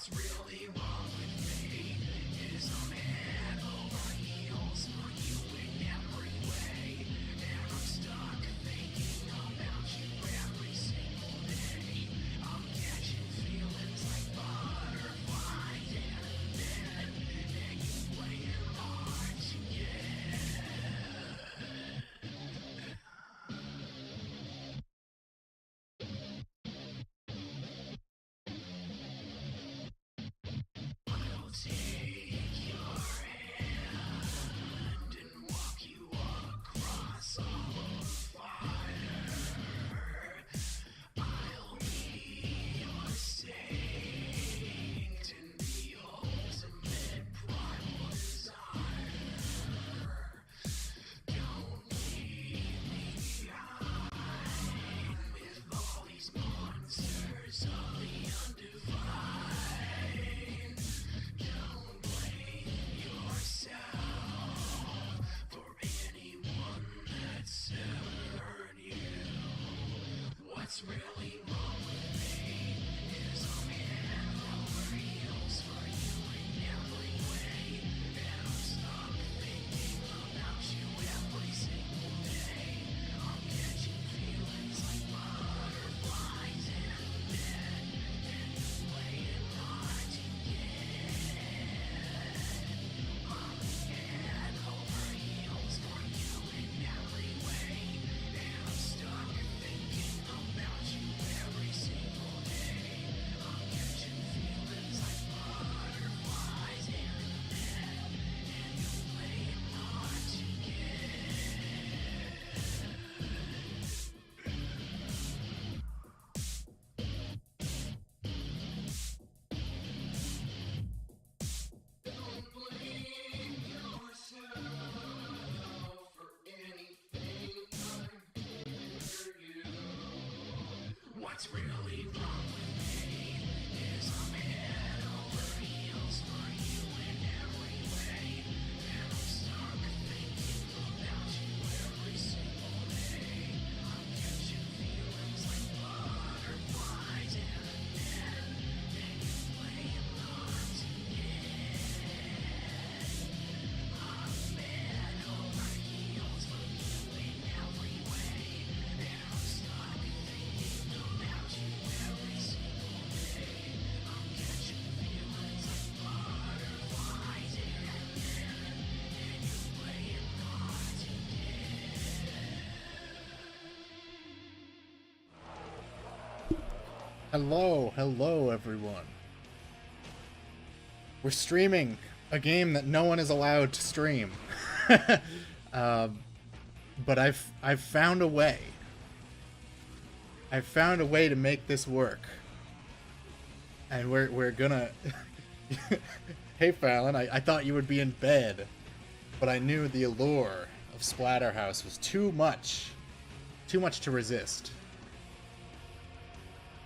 What's really wrong with me is I'm head over heels for you in every way, and I'm stuck thinking about you every single day. I'm catching feelings like butterflies in bed, and you playing hard to get. I'll take your hand and walk you across all of fire. I'll be your saint in the ultimate primal desire. Don't leave me behind with all these monsters of the undivine. Don't blame yourself for anyone that's ever hurt you. What's really wrong with me is I'm head over heels for you in every way, and I'm stuck thinking about you every single day. I'm catching feelings like butterflies in bed, and you're playing hard to get. I'm head over heels for you in every way, and I'm stuck thinking about you every single day. I'm catching feelings like butterflies in bed, and you're playing hard to get. Don't blame yourself for anything I've been for you. What's really wrong with me is I'm head over heels for you in every way, and I'm stuck thinking about you every single day. I'm catching feelings like butterflies in bed, and you're playing hard to get. I'm head over heels for you in every way, and I'm stuck thinking about you every single day. I'm catching feelings like butterflies in bed, and you're playing hard to get. Hello everyone. We're streaming a game that no one is allowed to stream. But I've found a way. I've found a way to make this work. And we're gonna Hey Fallon, I thought you would be in bed, but I knew the allure of Splatterhouse was too much to resist.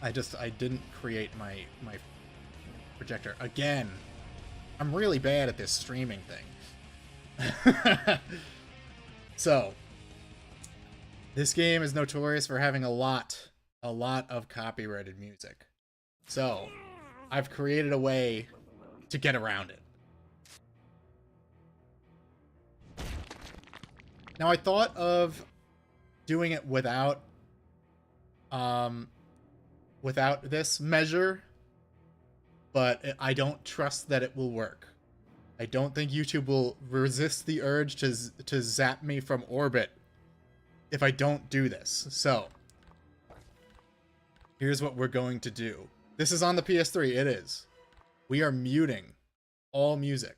I didn't create my projector again. I'm really bad at this streaming thing. So, this game is notorious for having a lot of copyrighted music. So, I've created a way to get around it. Now, I thought of doing it without this measure, but I don't trust that it will work. I don't think YouTube will resist the urge to zap me from orbit if I don't do this. So, here's what we're going to do. This is on the PS3, it is. We are muting all music.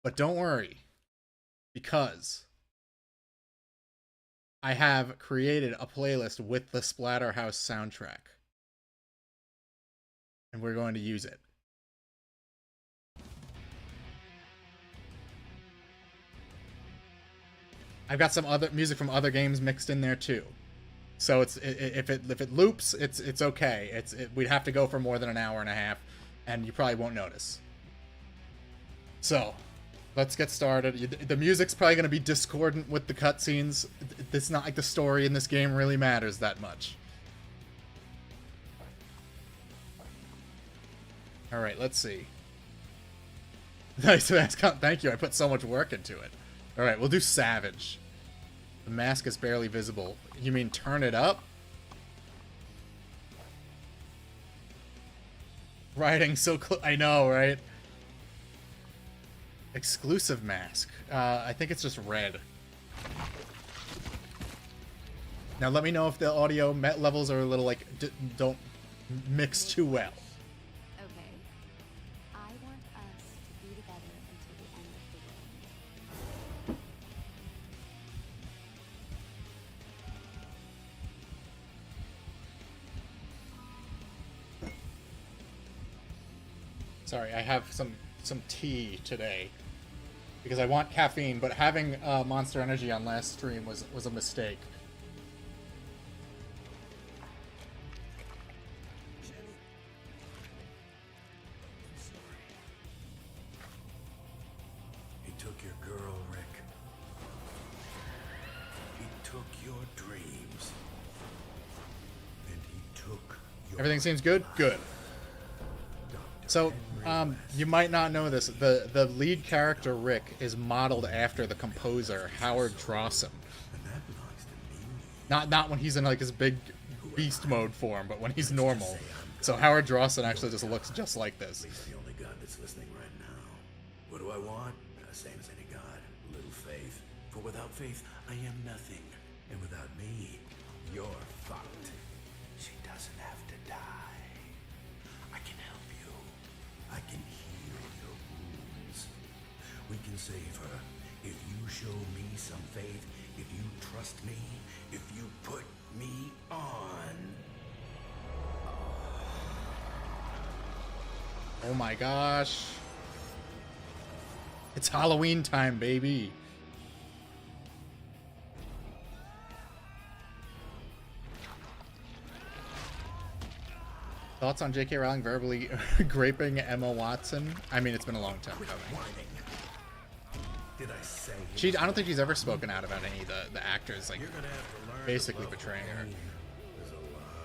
But don't worry, because I have created a playlist with the Splatterhouse soundtrack. And we're going to use it. I've got some other music from other games mixed in there too. So if it loops, it's okay. We'd have to go for more than an hour and a half, and you probably won't notice. So, let's get started. The music's probably going to be discordant with the cutscenes. It's not like the story in this game really matters that much. Alright, let's see. Nice mask. Thank you, I put so much work into it. Alright, we'll do Savage. The mask is barely visible. You mean turn it up? Riding so close. I know, right? Exclusive mask. I think it's just red. Now let me know if the audio met levels are a little like don't mix too well. Okay. I want us to be together until the end of the world. Sorry, I have some tea today because I want caffeine, but having Monster Energy on last stream was a mistake. He took your girl, Rick. He took your dreams. And he took your... Everything seems good? Good. So, you might not know this. The lead character, Rick, is modeled after the composer, Howard Drawson. Not when he's in like his big beast mode form, but when he's normal. So Howard Drawson actually just looks just like this. He's the only God that's listening right now. What do I want? The same as any God. A little faith. For without faith, I am nothing. And without me, you're fucked. She doesn't have to die. I can help you. I can heal your wounds. We can save her. If you show me some faith, if you trust me, if you put me on. Oh my gosh. It's Halloween time, baby. Thoughts on J.K. Rowling verbally graping Emma Watson? I mean, it's been a long time coming. Did I say I don't think she's ever spoken out about any of the actors, like, basically betraying her.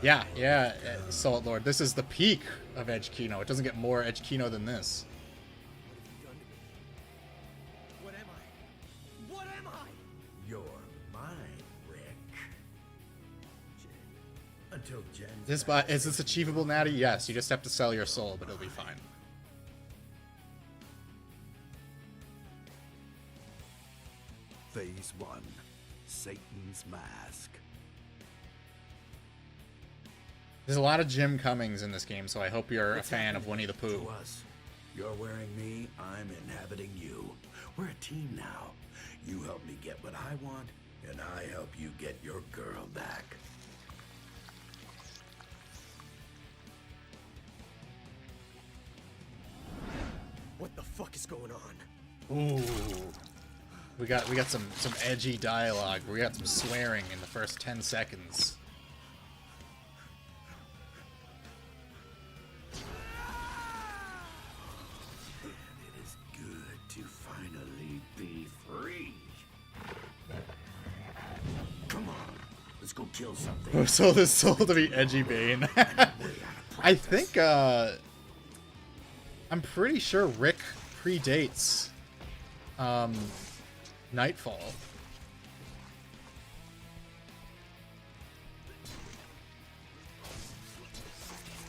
Yeah, Salt Lord. This is the peak of Edge Kino. It doesn't get more Edge Kino than this. What am I? What am I? You're mine, Rick. Until Jen. Is this achievable, Natty? Yes, you just have to sell your soul, but it'll be fine. Phase 1. Satan's Mask. There's a lot of Jim Cummings in this game, so I hope you're a fan of Winnie the Pooh. To us. You're wearing me, I'm inhabiting you. We're a team now. You help me get what I want, and I help you get your girl back. What the fuck is going on? Ooh. We got some edgy dialogue. We got some swearing in the first 10 seconds. It is good to finally be free. Come on, let's go kill something. Sold his soul to be edgy Bane. I think, I'm pretty sure Rick predates, Nightfall.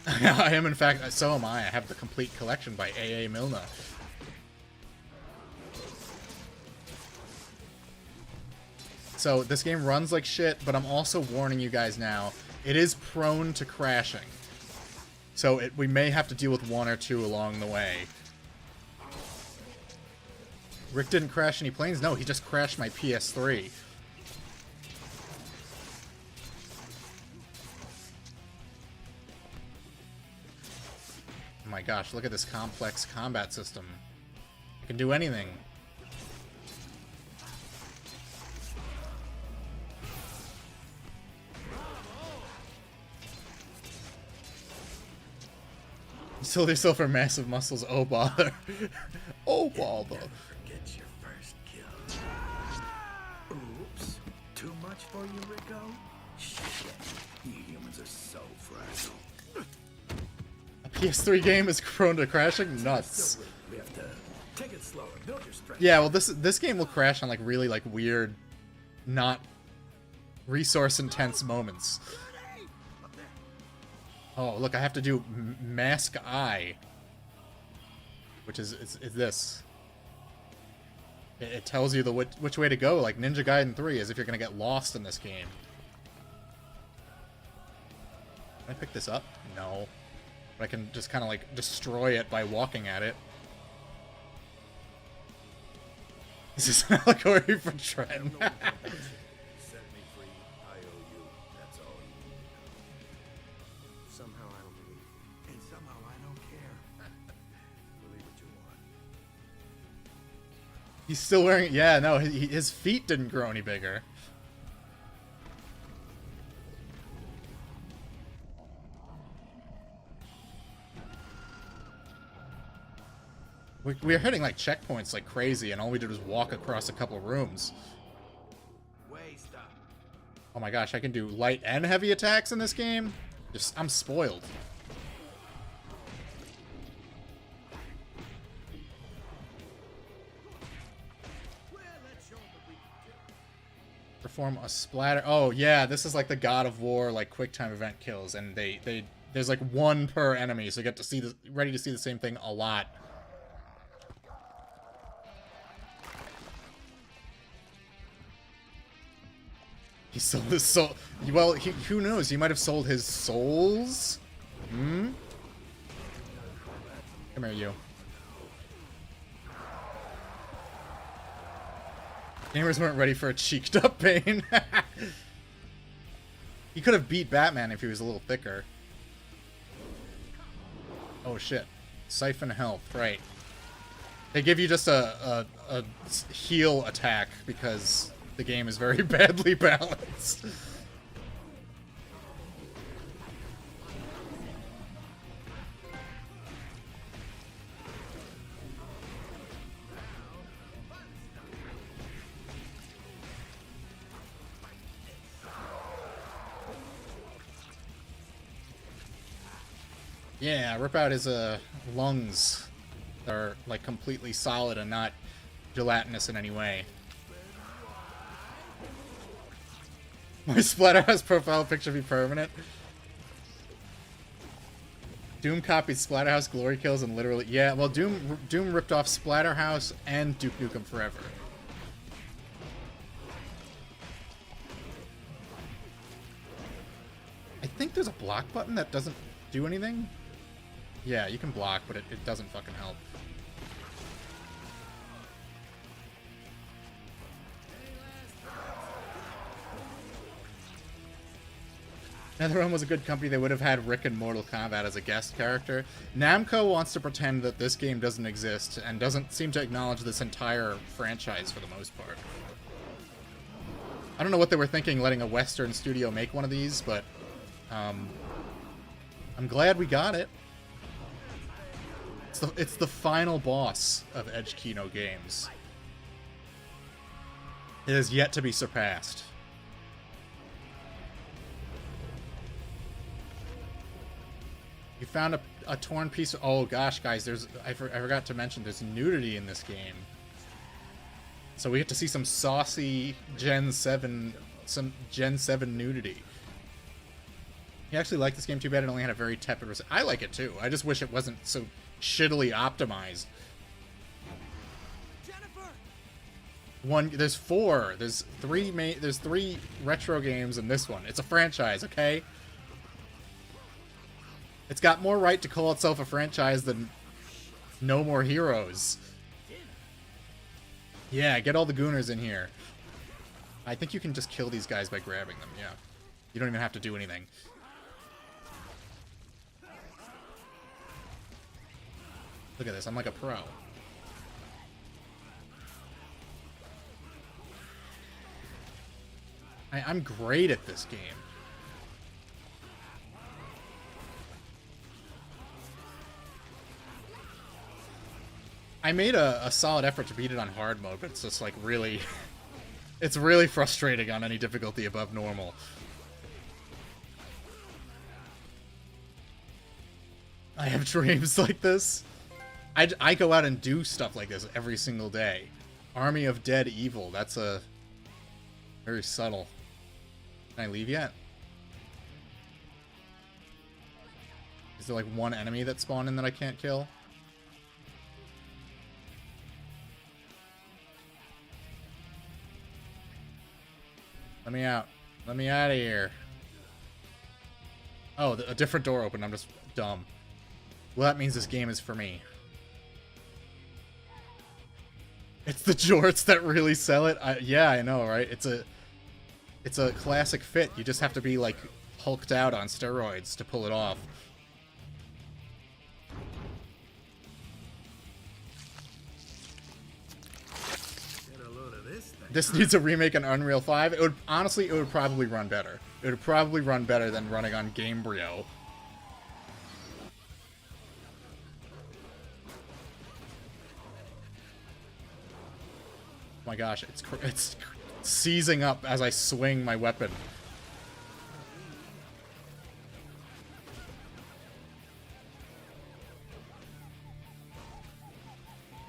I am, in fact, so am I. I have the complete collection by A.A. Milne. So, this game runs like shit, but I'm also warning you guys now, it is prone to crashing. So, we may have to deal with one or two along the way. Rick didn't crash any planes? No, he just crashed my PS3. Oh my gosh, look at this complex combat system. I can do anything. Sold yourself for massive muscles, oh bother. Oh bother. Forget your first kill. Oops. Too much for you, Rico? Shit. You humans are so fragile. PS3 game is prone to crashing? Nuts. We have to take it slower. Build your strength. Yeah, well, this game will crash on like really like weird, not resource intense moments. Oh, look, I have to do Mask Eye, which is this. It tells you the which way to go, like Ninja Gaiden 3, as if you're gonna get lost in this game. Can I pick this up? No. But I can just kind of like destroy it by walking at it. This is an allegory for Trent. Set me free. I owe you. That's all you need to know. Somehow I don't believe. And somehow I don't care. Believe what you want. He's still wearing... Yeah, no, his feet didn't grow any bigger. We were hitting like checkpoints like crazy, and all we did was walk across a couple rooms. Waste up. Oh my gosh, I can do light and heavy attacks in this game? I'm spoiled. Well, let's show them what we can do. Perform a splatter. Oh yeah, this is like the God of War like quick time event kills, and there's like one per enemy, so you get to see ready to see the same thing a lot. He sold his soul. Well, who knows? He might have sold his souls. Hmm. Come here, you. Gamers weren't ready for a cheeked up Bane. He could have beat Batman if he was a little thicker. Oh shit. Siphon health, right. They give you just a heal attack because the game is very badly balanced. Yeah, rip out his lungs. They're like completely solid and not gelatinous in any way. My Splatterhouse profile picture be permanent. Doom copied Splatterhouse glory kills and literally... Yeah, well, Doom ripped off Splatterhouse and Duke Nukem Forever. I think there's a block button that doesn't do anything. Yeah, you can block, but it doesn't fucking help. NetherRealm was a good company. They would have had Rick in Mortal Kombat as a guest character. Namco wants to pretend that this game doesn't exist and doesn't seem to acknowledge this entire franchise for the most part. I don't know what they were thinking letting a Western studio make one of these, but I'm glad we got it. It's the final boss of Edge Kino games. It is yet to be surpassed. You found a torn piece of... Oh gosh, guys, I forgot to mention there's nudity in this game. So we get to see some saucy Gen 7 nudity. You actually like this game too bad it only had a very tepid reception. I like it too. I just wish it wasn't so shittily optimized. There's four. There's three retro games in this one. It's a franchise, okay? It's got more right to call itself a franchise than No More Heroes. Yeah, get all the gooners in here. I think you can just kill these guys by grabbing them, yeah. You don't even have to do anything. Look at this, I'm like a pro. I'm great at this game. I made a solid effort to beat it on hard mode, but it's just like really... It's really frustrating on any difficulty above normal. I have dreams like this. I go out and do stuff like this every single day. Army of Dead Evil. That's a very subtle. Can I leave yet? Is there like one enemy that spawned in that I can't kill? Let me out. Let me out of here. Oh, a different door opened. I'm just dumb. Well, that means this game is for me. It's the jorts that really sell it. Yeah, I know, right? It's a classic fit. You just have to be like hulked out on steroids to pull it off. Get a load of this thing. This needs a remake on Unreal 5. It would honestly, it would probably run better. It would probably run better than running on Gamebryo. Oh my gosh, it's seizing up as I swing my weapon.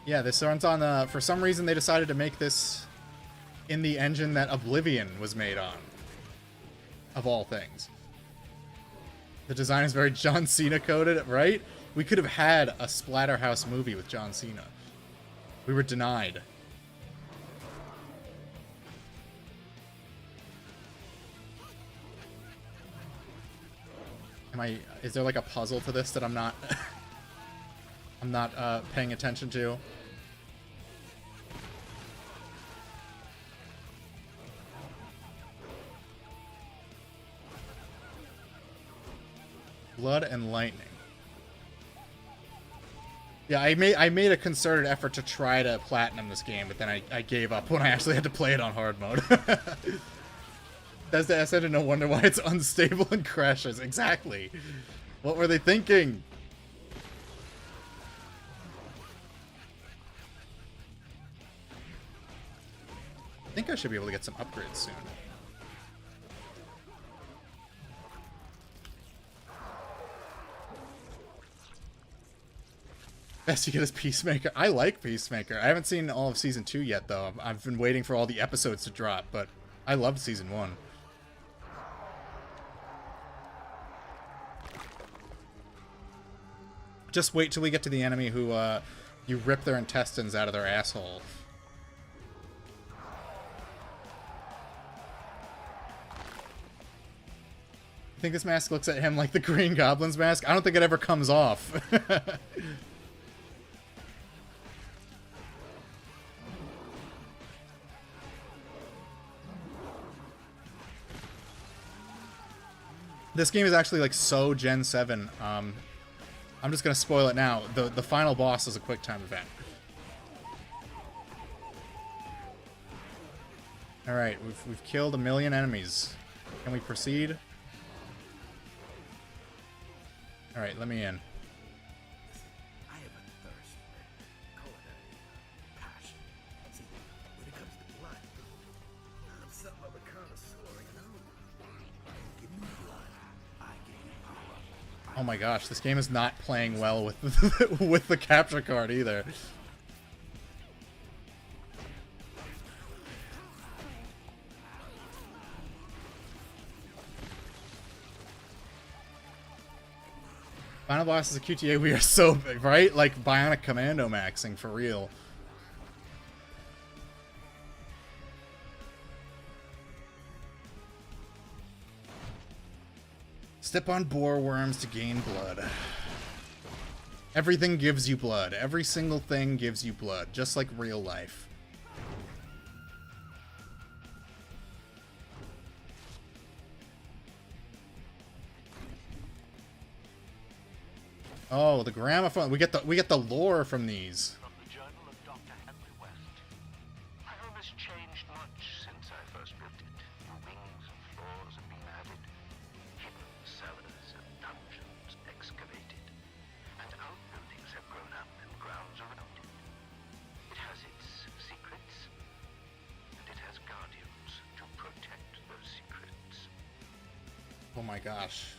Yeah, this runs on, for some reason they decided to make this in the engine that Oblivion was made on. Of all things. The design is very John Cena coded, right? We could have had a Splatterhouse movie with John Cena. We were denied. Is there like a puzzle to this that I'm not I'm not paying attention to? Blood and lightning. Yeah, I made a concerted effort to try to platinum this game, but then I gave up when I actually had to play it on hard mode. That's the essence, and no wonder why it's unstable and crashes. Exactly. What were they thinking? I think I should be able to get some upgrades soon. Best you get is Peacemaker. I like Peacemaker. I haven't seen all of Season 2 yet, though. I've been waiting for all the episodes to drop, but I loved Season 1. Just wait till we get to the enemy who, you rip their intestines out of their asshole. I think this mask looks at him like the Green Goblin's mask. I don't think it ever comes off. This game is actually like so Gen 7. I'm just gonna spoil it now. The final boss is a quick time event. All right, we've killed 1 million enemies. Can we proceed? All right, let me in. I have a thirst for culinary passion. See, when it comes to blood, I'm something of a connoisseur, you know? Give me blood, I give you power. Oh my gosh, this game is not playing well with with the capture card either. Final boss is a QTA. We are so big, right? Like Bionic Commando maxing for real. Step on boar worms to gain blood. Everything gives you blood. Every single thing gives you blood, just like real life. Oh, the gramophone. We get the lore from these. From the journal of Dr. Henry West. My home has changed much since I first built it. New wings and floors have been added. Hidden cellars and dungeons excavated. And outbuildings have grown up and grounds around it. It has its secrets. And it has guardians to protect those secrets. Oh my gosh.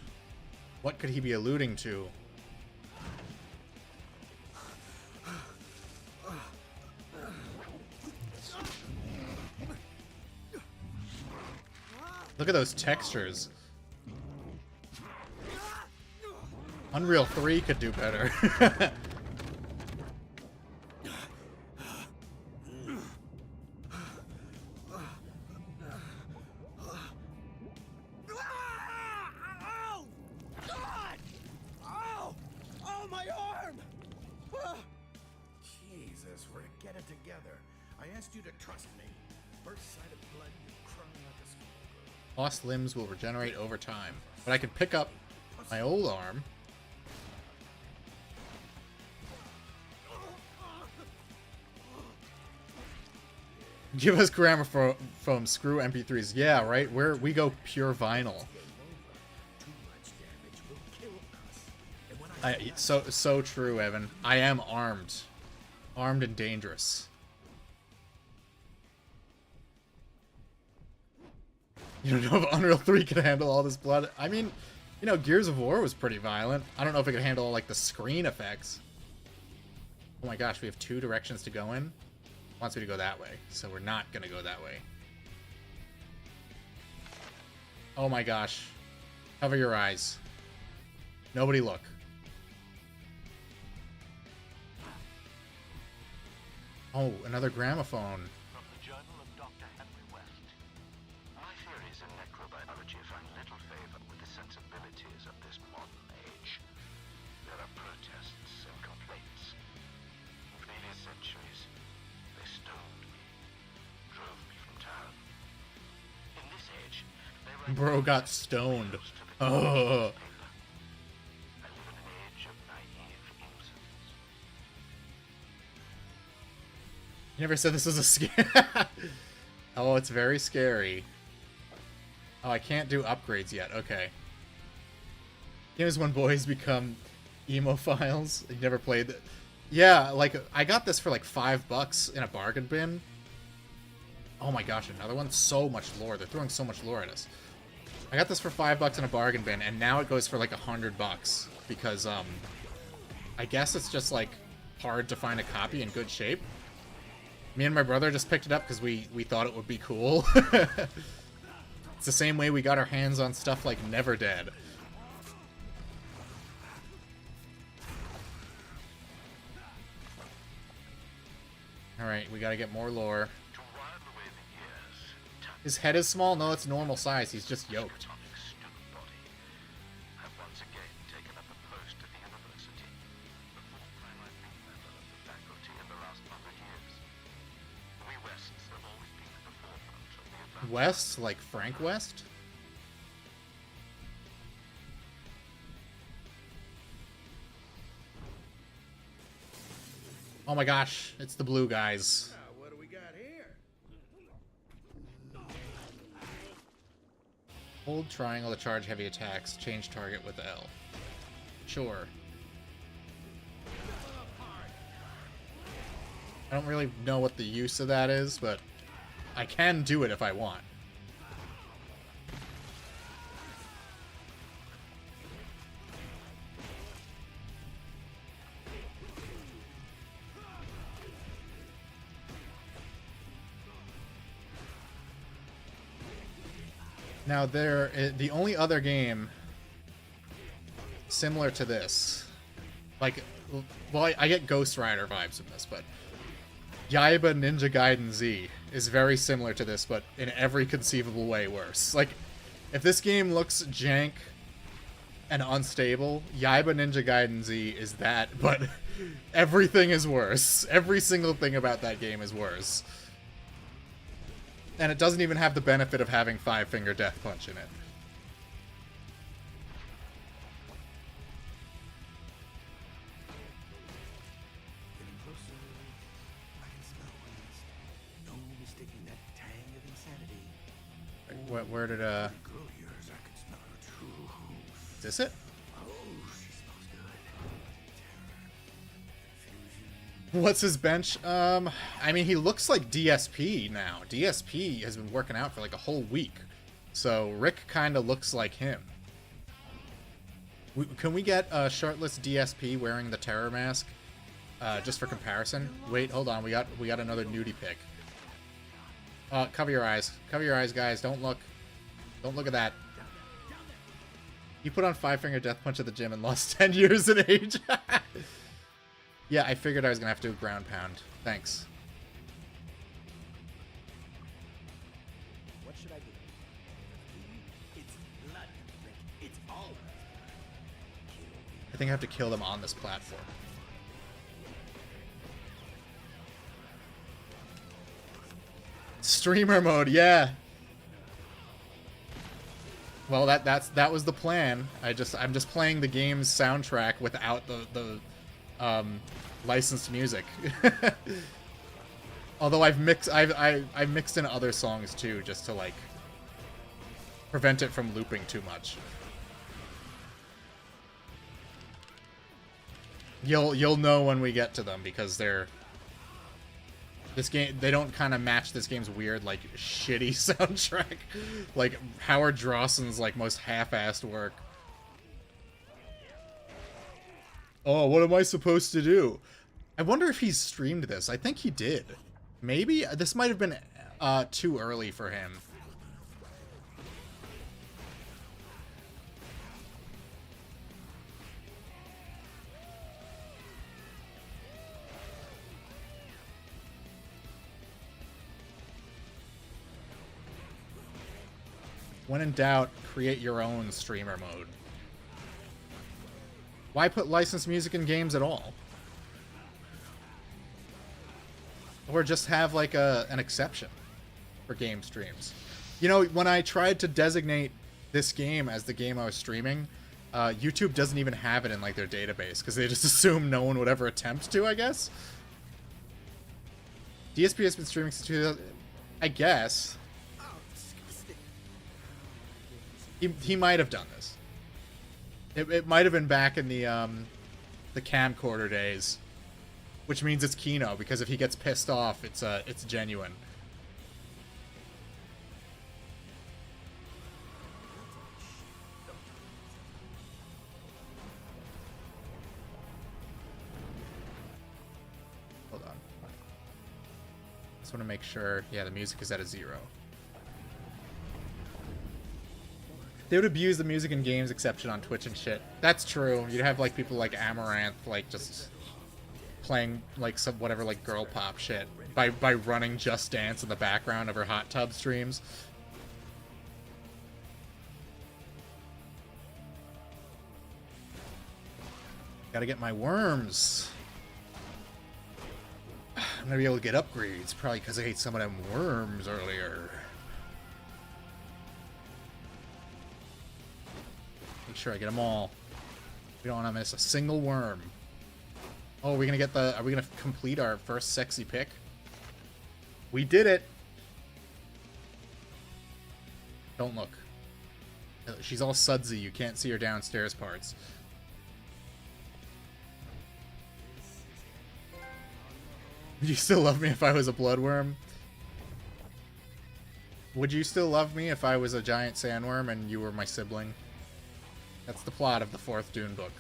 What could he be alluding to? Look at those textures. Unreal 3 could do better. Ow! God! Ow! Oh, my arm! Jesus, Rick, get it together. I asked you to trust me. First sight of blood, you're crying like a schoolgirl. Lost limbs will regenerate over time. But I can pick up my old arm. Give us gramophone, screw MP3s. Yeah, right? We go pure vinyl. Too much damage will kill us. And when I So true, Evan. I am armed. Armed and dangerous. You don't know if Unreal 3 could handle all this blood? I mean, you know, Gears of War was pretty violent. I don't know if it could handle, like, the screen effects. Oh my gosh, we have 2 directions to go in. It wants me to go that way, so we're not gonna go that way. Oh my gosh. Cover your eyes. Nobody look. Oh, another gramophone. From the Journal of Dr. Henry West. My theories in necrobiology find little favor with the sensibilities of this modern age. There are protests and complaints. In previous centuries, they stoned me, drove me from town. In this age, they write Bro got stoned. to the Oh. newspaper. I live in an age of naive innocence. You never said this was a scare. Oh, it's very scary. Oh, I can't do upgrades yet. Okay. Here's when boys become emo-philes. You never played it. Yeah, like, I got this for like $5 in a bargain bin. Oh my gosh, another one? So much lore. They're throwing so much lore at us. I got this for $5 in a bargain bin, and now it goes for like $100 because, I guess it's just like hard to find a copy in good shape. Me and my brother just picked it up because we thought it would be cool. It's the same way we got our hands on stuff like Never Dead. Alright, we gotta get more lore. To while away the years, His head is small? No, it's normal size. He's just yoked. Tonic student body have once again taken up a post at the university. The fourth time I've been member of the faculty in the last 100 years. We Wests have always been at the forefront of the advancement. West? Like Frank West? Oh my gosh, it's the blue guys. what do we got here? Hold triangle to charge heavy attacks. Change target with L. Sure. I don't really know what the use of that is, but I can do it if I want. Now, the only other game similar to this, like, well, I get Ghost Rider vibes from this, but Yaiba Ninja Gaiden Z is very similar to this, but in every conceivable way worse. Like, if this game looks jank and unstable, Yaiba Ninja Gaiden Z is that, but everything is worse. Every single thing about that game is worse. And it doesn't even have the benefit of having Five-Finger Death Punch in it. Getting closer. I can smell West. No mistaking that tang of insanity. Where did, Girl yours, I can smell her too. is this it? Oh, she smells good. Terror. Confusion. What's his bench? I mean, he looks like DSP now. DSP has been working out for like a whole week. So Rick kind of looks like him. Can we get a shirtless DSP wearing the terror mask? Just for comparison. Wait, hold on. We got another nudie pic. Cover your eyes. Cover your eyes, guys. Don't look. Don't look at that. You put on Five Finger Death Punch at the gym and lost 10 years in age. Yeah, I figured I was going to have to do a ground pound. Thanks. What should I do? It's blood. It's all of it. I think I have to kill them on this platform. Streamer mode, yeah. Well, that was the plan. I'm just playing the game's soundtrack without the licensed music. Although I've mixed in other songs too, just to like prevent it from looping too much. You'll know when we get to them because they don't kind of match this game's weird, like, shitty soundtrack. Like, Howard Drawson's, like, most half-assed work. Oh, what am I supposed to do? I wonder if he's streamed this. I think he did. Maybe? This might have been too early for him. When in doubt, create your own streamer mode. Why put licensed music in games at all? Or just have like an exception for game streams. You know, when I tried to designate this game as the game I was streaming, YouTube doesn't even have it in like their database because they just assume no one would ever attempt to, I guess. DSP has been streaming since 2000, I guess. He might have done this. It might have been back in the camcorder days, which means it's Kino because if he gets pissed off, it's genuine. Hold on. Just want to make sure. Yeah, the music is at a 0. They would abuse the music in games exception on Twitch and shit. That's true. You'd have like people like Amaranth like just playing like some whatever like girl pop shit by running Just Dance in the background of her hot tub streams. Gotta get my worms. I'm gonna be able to get upgrades probably because I ate some of them worms earlier. Make sure I get them all. We don't want to miss a single worm. Oh, are we gonna complete our first sexy pick? We did it. Don't look. She's all sudsy. You can't see her downstairs parts. Would you still love me if I was a bloodworm? Would you still love me if I was a giant sandworm and you were my sibling? That's the plot of the 4th Dune book.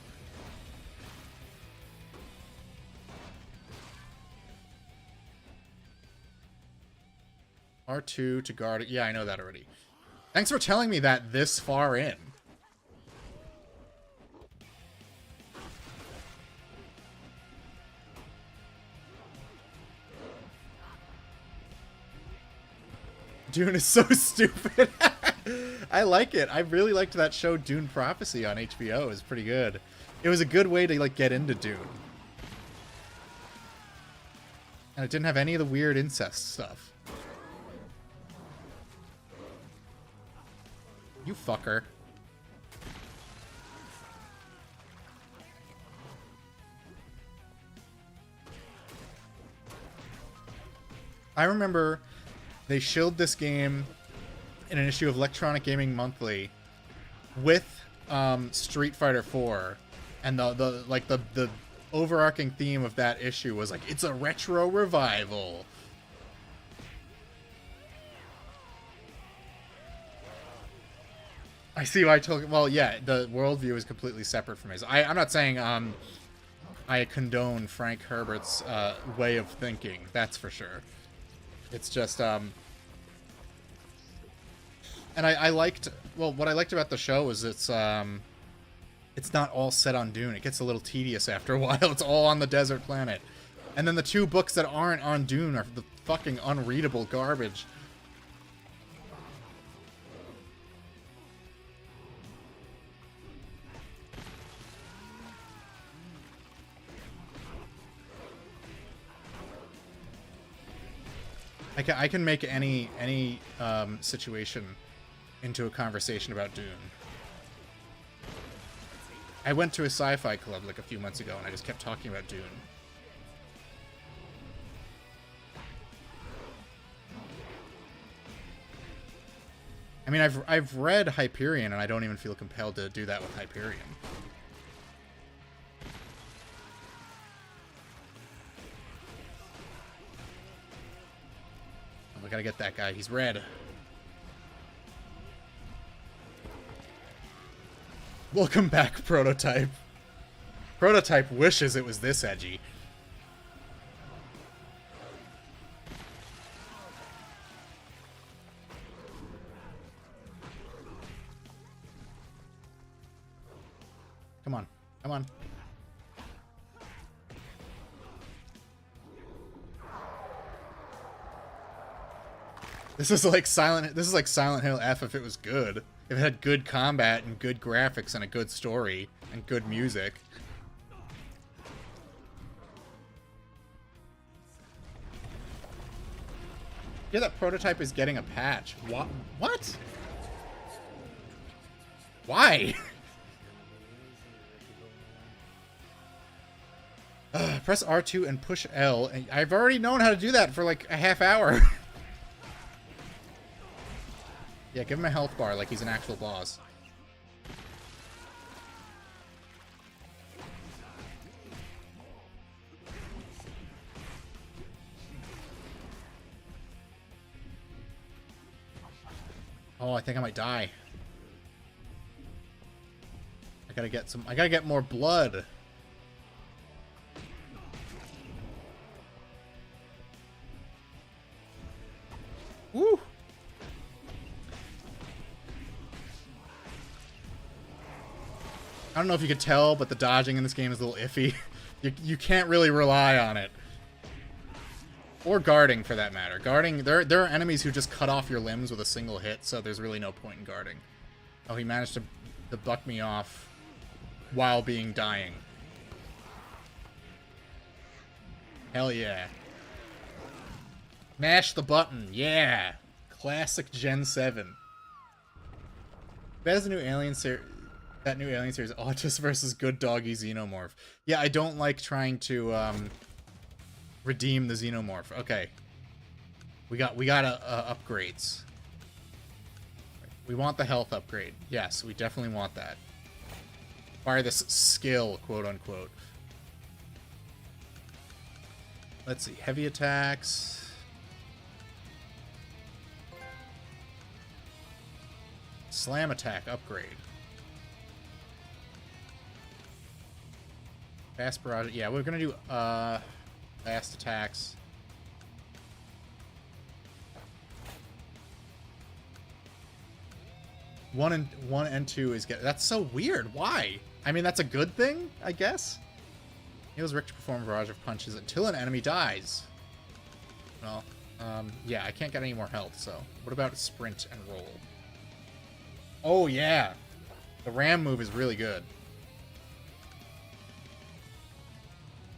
R2 to guard it. Yeah, I know that already. Thanks for telling me that this far in. Dune is so stupid. I like it. I really liked that show Dune Prophecy on HBO. It was pretty good. It was a good way to like get into Dune. And it didn't have any of the weird incest stuff. You fucker. I remember they shilled this game in an issue of Electronic Gaming Monthly with Street Fighter 4, and the overarching theme of that issue was like, it's a retro revival. I see why I told. Well, yeah, the worldview is completely separate from his. I'm not saying I condone Frank Herbert's way of thinking. That's for sure. It's just And I liked, well, what I liked about the show is it's not all set on Dune. It gets a little tedious after a while. It's all on the desert planet. And then the 2 books that aren't on Dune are the fucking unreadable garbage. I can make any situation into a conversation about Dune. I went to a sci-fi club like a few months ago and I just kept talking about Dune. I mean, I've read Hyperion and I don't even feel compelled to do that with Hyperion. Oh, I gotta get that guy. He's red. Welcome back, Prototype. Prototype wishes it was this edgy. Come on. Come on. This is like Silent Hill F if it was good. If it had good combat and good graphics and a good story and good music. Yeah, that Prototype is getting a patch. What? Why? Press R2 and push L. And I've already known how to do that for like a half hour. Yeah, give him a health bar like he's an actual boss. Oh, I think I might die. I gotta get more blood. Woo! I don't know if you could tell, but the dodging in this game is a little iffy. You can't really rely on it. Or guarding, for that matter. Guarding, there are enemies who just cut off your limbs with a single hit, so there's really no point in guarding. Oh, he managed to buck me off while being dying. Hell yeah. Mash the button, yeah! Classic Gen 7. That is a new Alien series. That new Alien series, Autis versus Good Doggy Xenomorph. Yeah, I don't like trying to redeem the Xenomorph. Okay, we got upgrades. We want the health upgrade. Yes, we definitely want that. Acquire this skill, quote unquote. Let's see, heavy attacks. Slam attack upgrade. Fast barrage. Yeah, we're gonna do fast attacks. One and two is get. That's so weird. Why? I mean, that's a good thing, I guess. Heals Rick to perform a barrage of punches until an enemy dies. Well, yeah, I can't get any more health. So, what about sprint and roll? Oh yeah, the ram move is really good.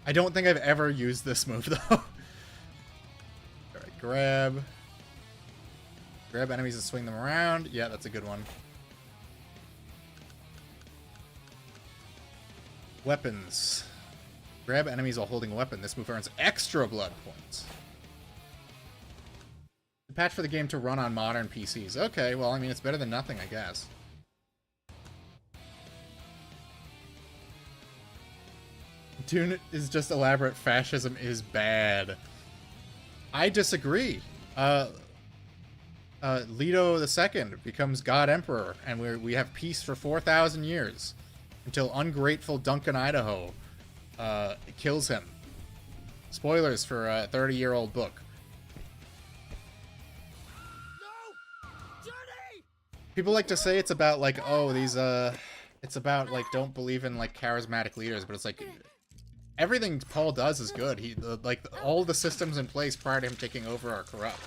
I don't think I've ever used this move, though. Alright, grab. Grab enemies and swing them around. Yeah, that's a good one. Weapons. Grab enemies while holding a weapon. This move earns extra blood points. The patch for the game to run on modern PCs. Okay, well, I mean, it's better than nothing, I guess. Dune is just elaborate. Fascism is bad. I disagree. Leto II becomes God Emperor, and we have peace for 4,000 years until ungrateful Duncan Idaho kills him. Spoilers for a 30-year-old book. No! Journey! People like to say it's about like, oh, these it's about like don't believe in like charismatic leaders, but it's like everything Paul does is good. Like all the systems in place prior to him taking over are corrupt.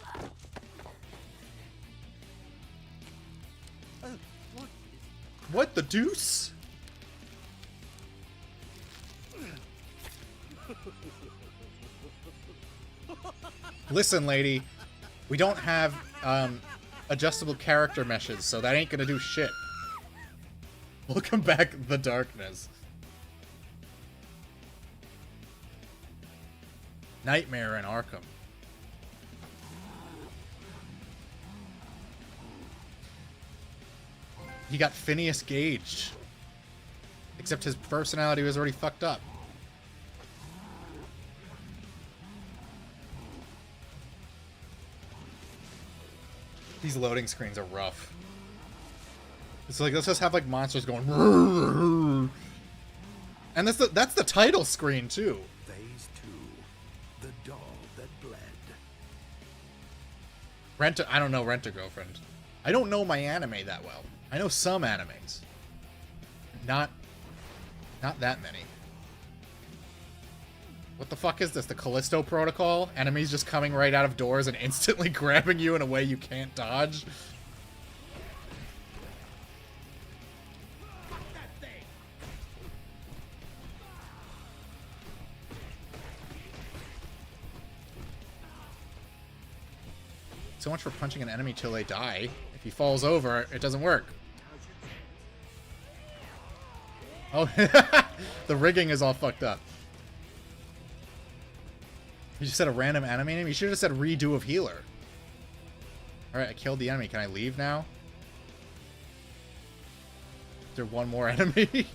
What the deuce? Listen, lady, we don't have adjustable character meshes, so that ain't gonna do shit. Welcome back, the darkness. Nightmare in Arkham. He got Phineas Gage. Except his personality was already fucked up. These loading screens are rough. It's like, let's just have like monsters going. And that's the title screen too. Phase 2. The doll that bled. I don't know Rent-A-Girlfriend. I don't know my anime that well. I know some animes. Not that many. What the fuck is this? The Callisto Protocol? Enemies just coming right out of doors and instantly grabbing you in a way you can't dodge? So much for punching an enemy till they die. If he falls over, it doesn't work. Oh, the rigging is all fucked up. You just said a random enemy name? You should have said redo of healer. Alright, I killed the enemy. Can I leave now? Is there one more enemy?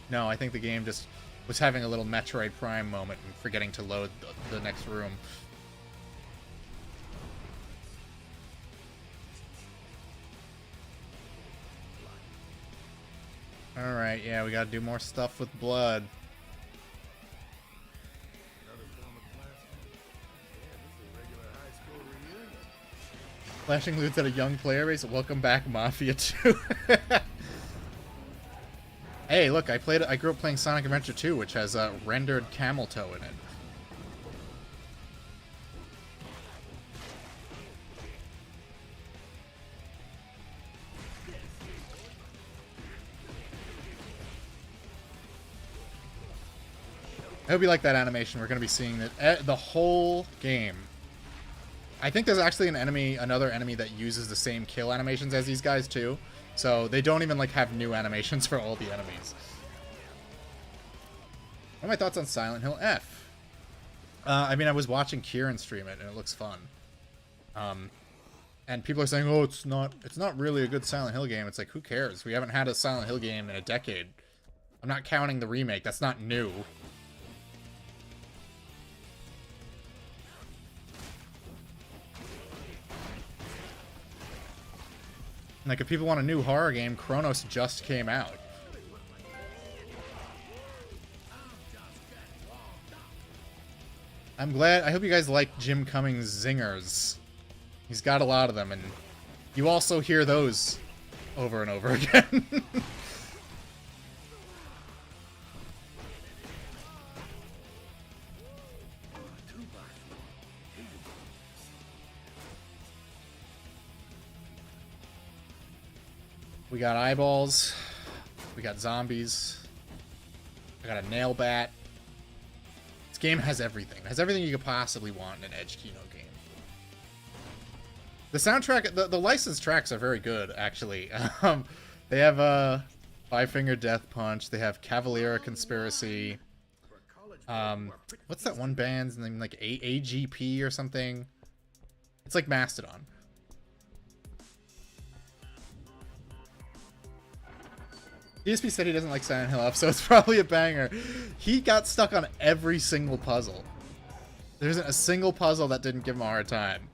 No, I think the game just was having a little Metroid Prime moment and forgetting to load the next room. Alright, yeah, we gotta do more stuff with blood. Flashing loots at a young player base. Welcome back, Mafia 2. Hey, look, I grew up playing Sonic Adventure 2, which has rendered camel toe in it. I hope you like that animation. We're going to be seeing the whole game. I think there's actually another enemy that uses the same kill animations as these guys too. So they don't even like have new animations for all the enemies. What are my thoughts on Silent Hill F? I mean, I was watching Kieran stream it and it looks fun. And people are saying, "Oh, it's not really a good Silent Hill game." It's like, who cares? We haven't had a Silent Hill game in a decade. I'm not counting the remake. That's not new. Like, if people want a new horror game, Chronos just came out. I'm glad. I hope you guys like Jim Cummings' zingers. He's got a lot of them, and you also hear those over and over again. We got eyeballs. We got zombies. I got a nail bat. This game has everything. It has everything you could possibly want in an Edge Kino game. The soundtrack, the licensed tracks are very good, actually. They have Five Finger Death Punch. They have Cavalera Conspiracy. What's that one band's name? Like AGP or something? It's like Mastodon. ESP said he doesn't like Silent Hill F, so it's probably a banger. He got stuck on every single puzzle. There isn't a single puzzle that didn't give him a hard time.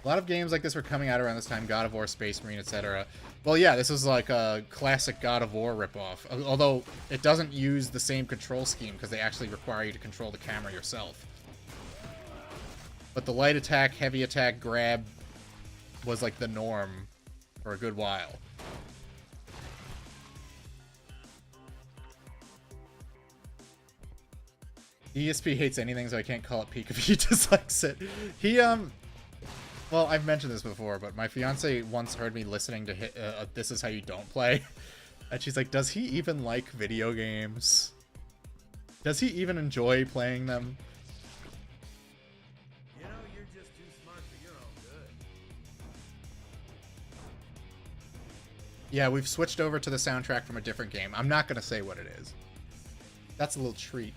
A lot of games like this were coming out around this time, God of War, Space Marine, etc. Well, yeah, this is like a classic God of War ripoff, although it doesn't use the same control scheme because they actually require you to control the camera yourself. but the light attack, heavy attack, grab was like the norm for a good while. ESP hates anything, so I can't call it peak if he dislikes it. He, well, I've mentioned this before, but my fiance once heard me listening to This Is How You Don't Play, and she's like, does he even like video games? Does he even enjoy playing them? You know, you're just too smart for your own good. Yeah, we've switched over to the soundtrack from a different game. I'm not going to say what it is. That's a little treat.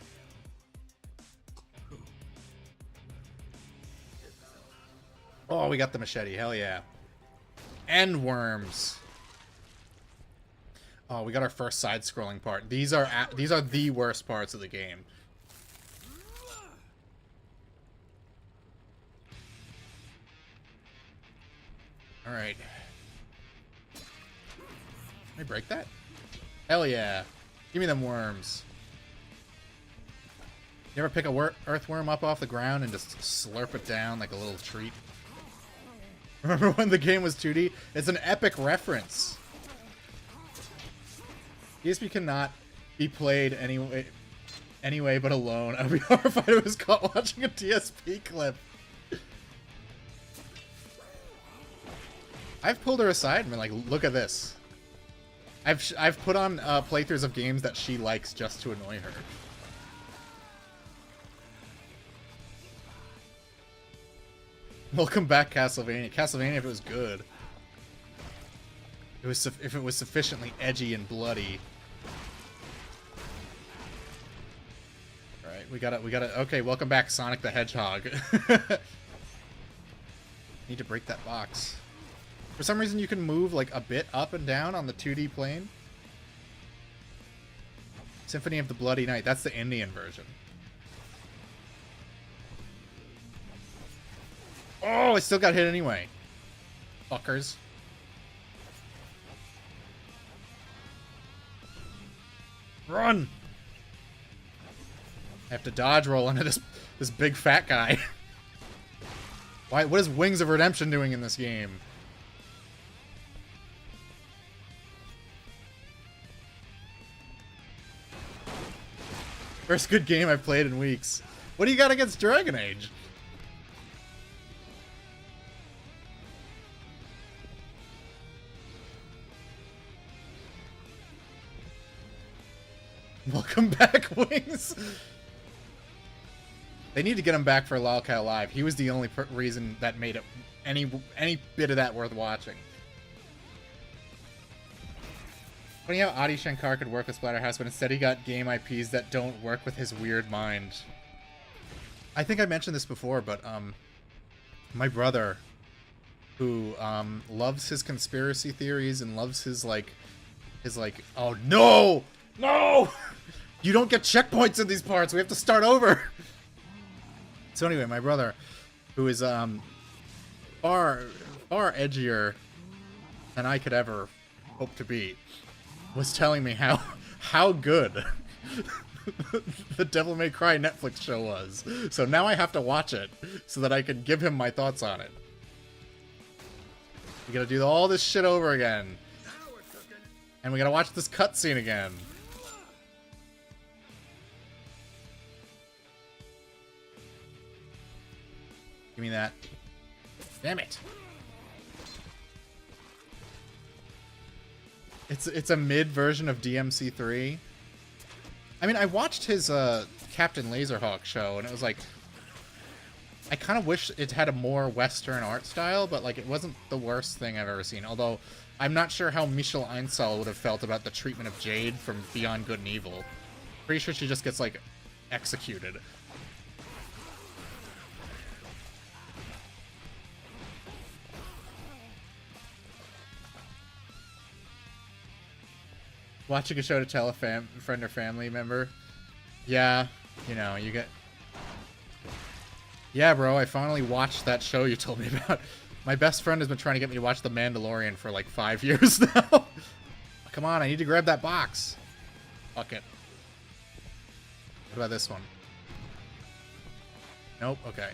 Oh, we got the machete. Hell yeah. End worms. Oh, we got our first side-scrolling part. These are the worst parts of the game. All right. Can I break that? Hell yeah. Give me them worms. You ever pick a earthworm up off the ground and just slurp it down like a little treat? Remember when the game was 2D? It's an epic reference. ESP cannot be played anyway but alone. I'd be horrified if I was caught watching a TSP clip. I've pulled her aside and been like, look at this. I've put on playthroughs of games that she likes just to annoy her. Welcome back, Castlevania. Castlevania, if it was good. If it was sufficiently edgy and bloody. Alright, we gotta... Okay, welcome back, Sonic the Hedgehog. Need to break that box. For some reason, you can move, like, a bit up and down on the 2D plane. Symphony of the Bloody Night. That's the Indian version. Oh, I still got hit anyway. Fuckers. Run! I have to dodge roll into this big fat guy. Why? What is Wings of Redemption doing in this game? First good game I've played in weeks. What do you got against Dragon Age? Welcome back, Wings! They need to get him back for Lolcat Live. He was the only reason that made it any bit of that worth watching. Funny how Adi Shankar could work with Splatterhouse, but instead he got game IPs that don't work with his weird mind. I think I mentioned this before, but my brother, who loves his conspiracy theories and loves his like, oh no! No! You don't get checkpoints in these parts. We have to start over. So anyway, my brother, who is far edgier than I could ever hope to be, was telling me how good the Devil May Cry Netflix show was. So now I have to watch it so that I can give him my thoughts on it. We gotta do all this shit over again. And we gotta watch this cutscene again. Give me that. Damn it. It's a mid version of DMC3. I mean, I watched his Captain Laserhawk show, and it was like, I kind of wish it had a more Western art style, but like it wasn't the worst thing I've ever seen. Although I'm not sure how Michel Einsel would have felt about the treatment of Jade from Beyond Good and Evil. Pretty sure she just gets like executed. Watching a show to tell a friend or family member. Yeah, you know, you get... Yeah, bro, I finally watched that show you told me about. My best friend has been trying to get me to watch The Mandalorian for like 5 years now. Come on, I need to grab that box. Fuck it. What about this one? Nope, okay.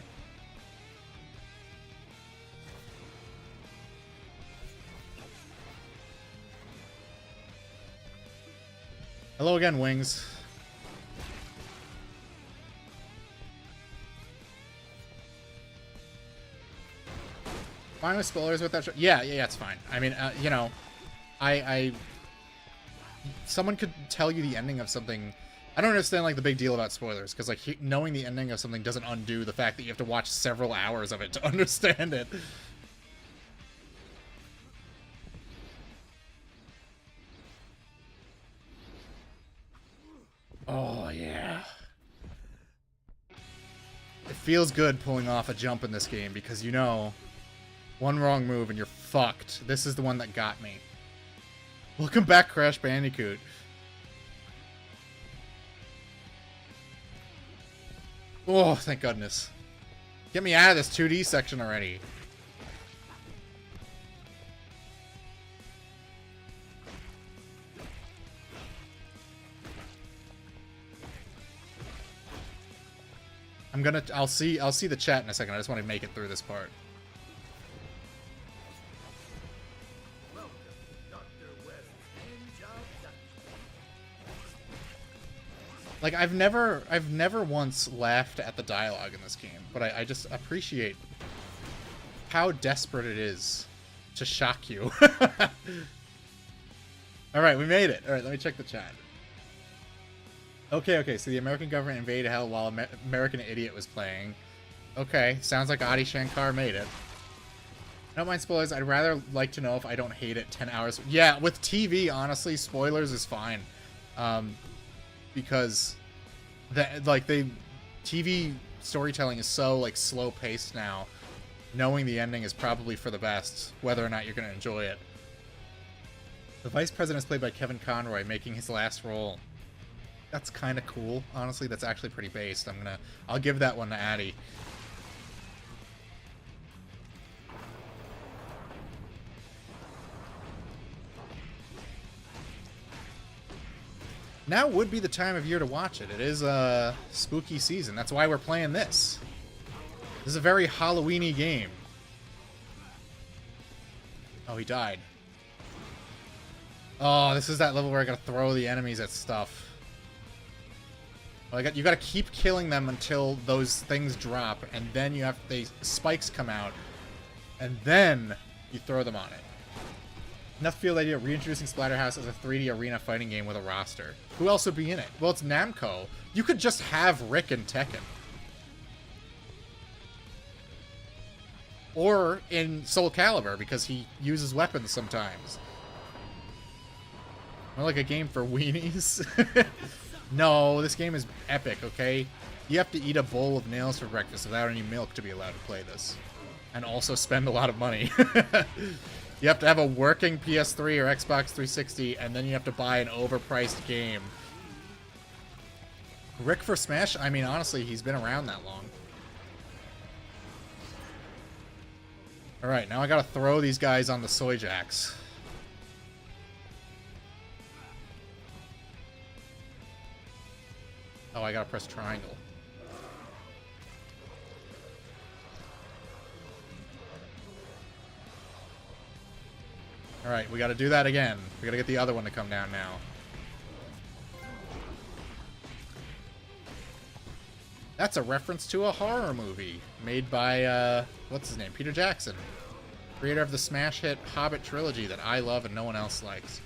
Hello again, Wings. Fine with spoilers with that show? Yeah, it's fine. I mean, you know, someone could tell you the ending of something. I don't understand, like, the big deal about spoilers, because, like, knowing the ending of something doesn't undo the fact that you have to watch several hours of it to understand it. Oh, yeah. It feels good pulling off a jump in this game, because, you know, one wrong move and you're fucked. This is the one that got me. Welcome back, Crash Bandicoot. Oh, thank goodness. Get me out of this 2D section already. I'll see the chat in a second. I just want to make it through this part. Welcome, Dr. West's Hand-Job Dungeon. Like, I've never once laughed at the dialogue in this game, but I just appreciate how desperate it is to shock you. Alright, we made it. Alright, let me check the chat. Okay, so the American government invaded hell while American Idiot was playing. Okay, sounds like Adi Shankar made it. I don't mind spoilers. I'd rather like to know if I don't hate it 10 hours. Yeah, with TV, honestly, spoilers is fine. Because TV storytelling is so, like, slow paced now. Knowing the ending is probably for the best, whether or not you're going to enjoy it. The Vice President is played by Kevin Conroy, making his last role. That's kind of cool. Honestly, that's actually pretty based. I'll give that one to Addy. Now would be the time of year to watch it. It is spooky season. That's why we're playing this. This is a very Halloween-y game. Oh, he died. Oh, this is that level where I gotta throw the enemies at stuff. Well, you gotta keep killing them until those things drop, and then spikes come out, and then you throw them on it. Enough to feel the idea of reintroducing Splatterhouse as a 3D arena fighting game with a roster. Who else would be in it? Well, it's Namco. You could just have Rick and Tekken. Or in Soul Calibur, because he uses weapons sometimes. More like a game for weenies. No, this game is epic, okay? You have to eat a bowl of nails for breakfast without any milk to be allowed to play this. And also spend a lot of money. You have to have a working PS3 or Xbox 360, and then you have to buy an overpriced game. Rick for Smash? I mean, honestly, he's been around that long. Alright, now I gotta throw these guys on the soy jacks. Oh, I gotta press triangle. Alright, we gotta do that again. We gotta get the other one to come down now. That's a reference to a horror movie made by, what's his name? Peter Jackson. Creator of the smash hit Hobbit trilogy that I love and no one else likes.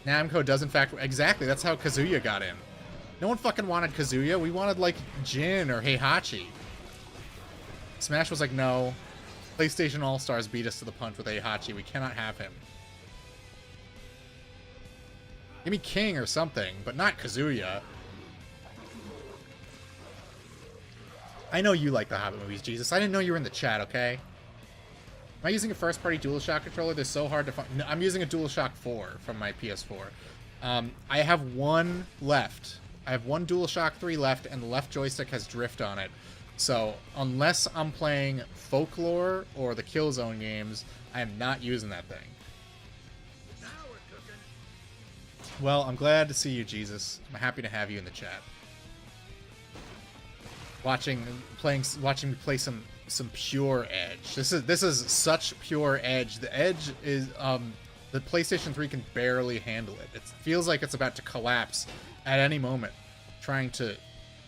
Namco does in fact... Exactly, that's how Kazuya got in. No one fucking wanted Kazuya. We wanted, like, Jin or Heihachi. Smash was like, no. PlayStation All-Stars beat us to the punch with Heihachi. We cannot have him. Give me King or something, but not Kazuya. I know you like the Hobbit movies, Jesus. I didn't know you were in the chat, okay? Am I using a first-party DualShock controller? They're so hard to find. No, I'm using a DualShock 4 from my PS4. I have one left. I have one DualShock 3 left, and the left joystick has drift on it. So, unless I'm playing Folklore or the Killzone games, I am not using that thing. Now we're cooking. Well, I'm glad to see you, Jesus. I'm happy to have you in the chat. Watching me play some pure Edge. This is such pure Edge. The Edge is The PlayStation 3 can barely handle it. It feels like it's about to collapse at any moment, trying to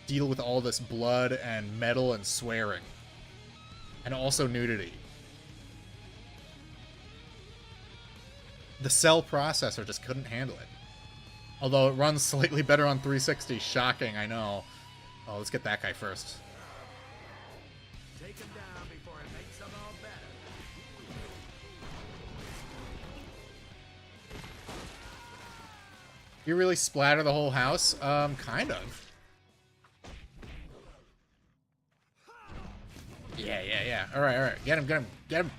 deal with all this blood and metal and swearing. And also nudity. The Cell processor just couldn't handle it. Although it runs slightly better on 360. Shocking, I know. Oh, let's get that guy first. Take him down before it makes them all better. You really splatter the whole house? Kind of. Yeah. Alright. Get him.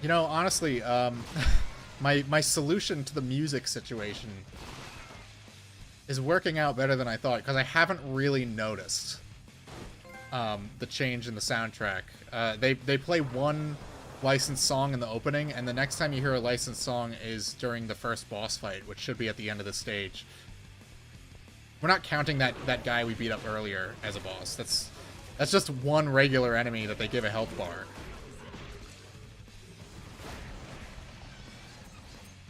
You know, honestly, my solution to the music situation is working out better than I thought, because I haven't really noticed the change in the soundtrack. They play one licensed song in the opening, and the next time you hear a licensed song is during the first boss fight, which should be at the end of the stage. We're not counting that guy we beat up earlier as a boss. That's just one regular enemy that they give a health bar.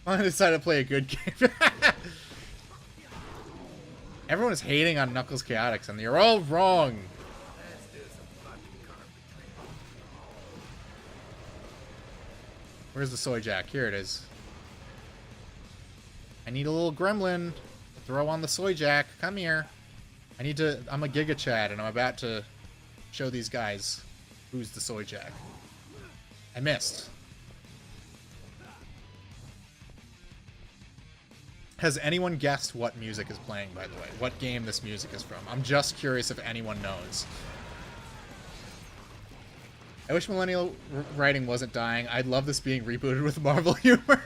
I decided to play a good game. Everyone is hating on Knuckles Chaotix, and you're all wrong. Let's do some fucking carpentry. Where's the soy jack? Here it is. I need a little gremlin to throw on the soy jack. Come here. I'm a Giga Chad, and I'm about to show these guys who's the soy jack. I missed. Has anyone guessed what music is playing, by the way? What game this music is from? I'm just curious if anyone knows. I wish millennial writing wasn't dying. I'd love this being rebooted with Marvel humor.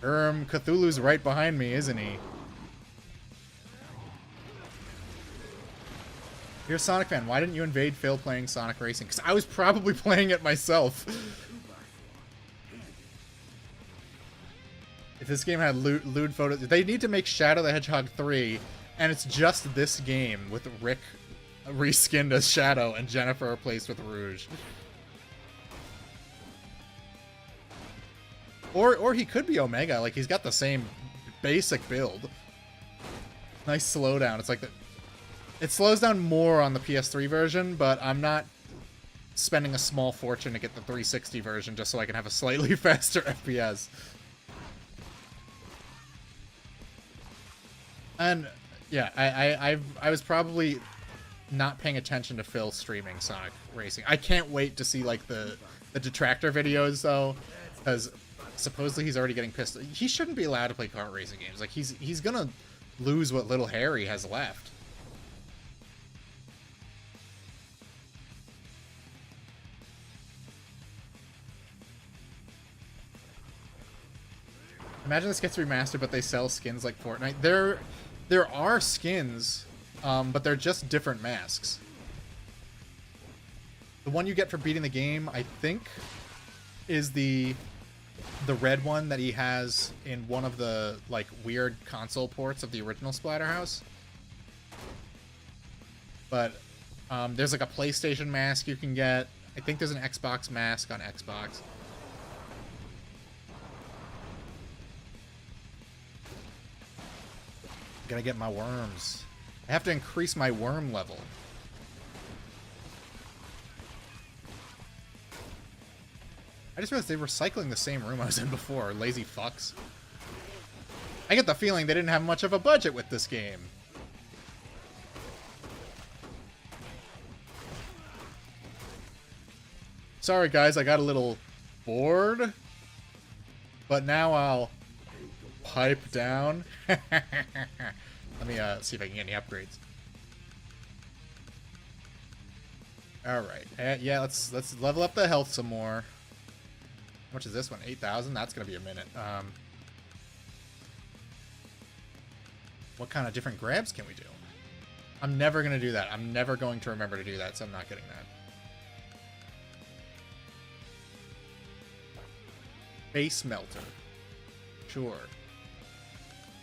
Cthulhu's right behind me, isn't he? You're a Sonic fan. Why didn't you invade Phil playing Sonic Racing? Because I was probably playing it myself. If this game had lewd photos... They need to make Shadow the Hedgehog 3, and it's just this game with Rick reskinned as Shadow and Jennifer replaced with Rouge. Or he could be Omega. Like, he's got the same basic build. Nice slowdown. It's like the... It slows down more on the PS3 version, but I'm not spending a small fortune to get the 360 version just so I can have a slightly faster FPS. And yeah, I was probably not paying attention to Phil streaming Sonic Racing. I can't wait to see like the detractor videos though, because supposedly he's already getting pissed. He shouldn't be allowed to play kart racing games. Like he's gonna lose what little Harry has left. Imagine this gets remastered, but they sell skins like Fortnite. There are skins, but they're just different masks. The one you get for beating the game, I think, is the red one that he has in one of the like weird console ports of the original Splatterhouse. But there's like a PlayStation mask you can get. I think there's an Xbox mask on Xbox. Gotta get my worms. I have to increase my worm level. I just realized they were recycling the same room I was in before. Lazy fucks. I get the feeling they didn't have much of a budget with this game. Sorry guys, I got a little bored. But now I'll pipe down. Let me see if I can get any upgrades. Alright. Yeah, let's level up the health some more. How much is this one? 8,000? That's gonna be a minute. What kind of different grabs can we do? I'm never gonna do that. I'm never going to remember to do that, so I'm not getting that. Base melter. sure.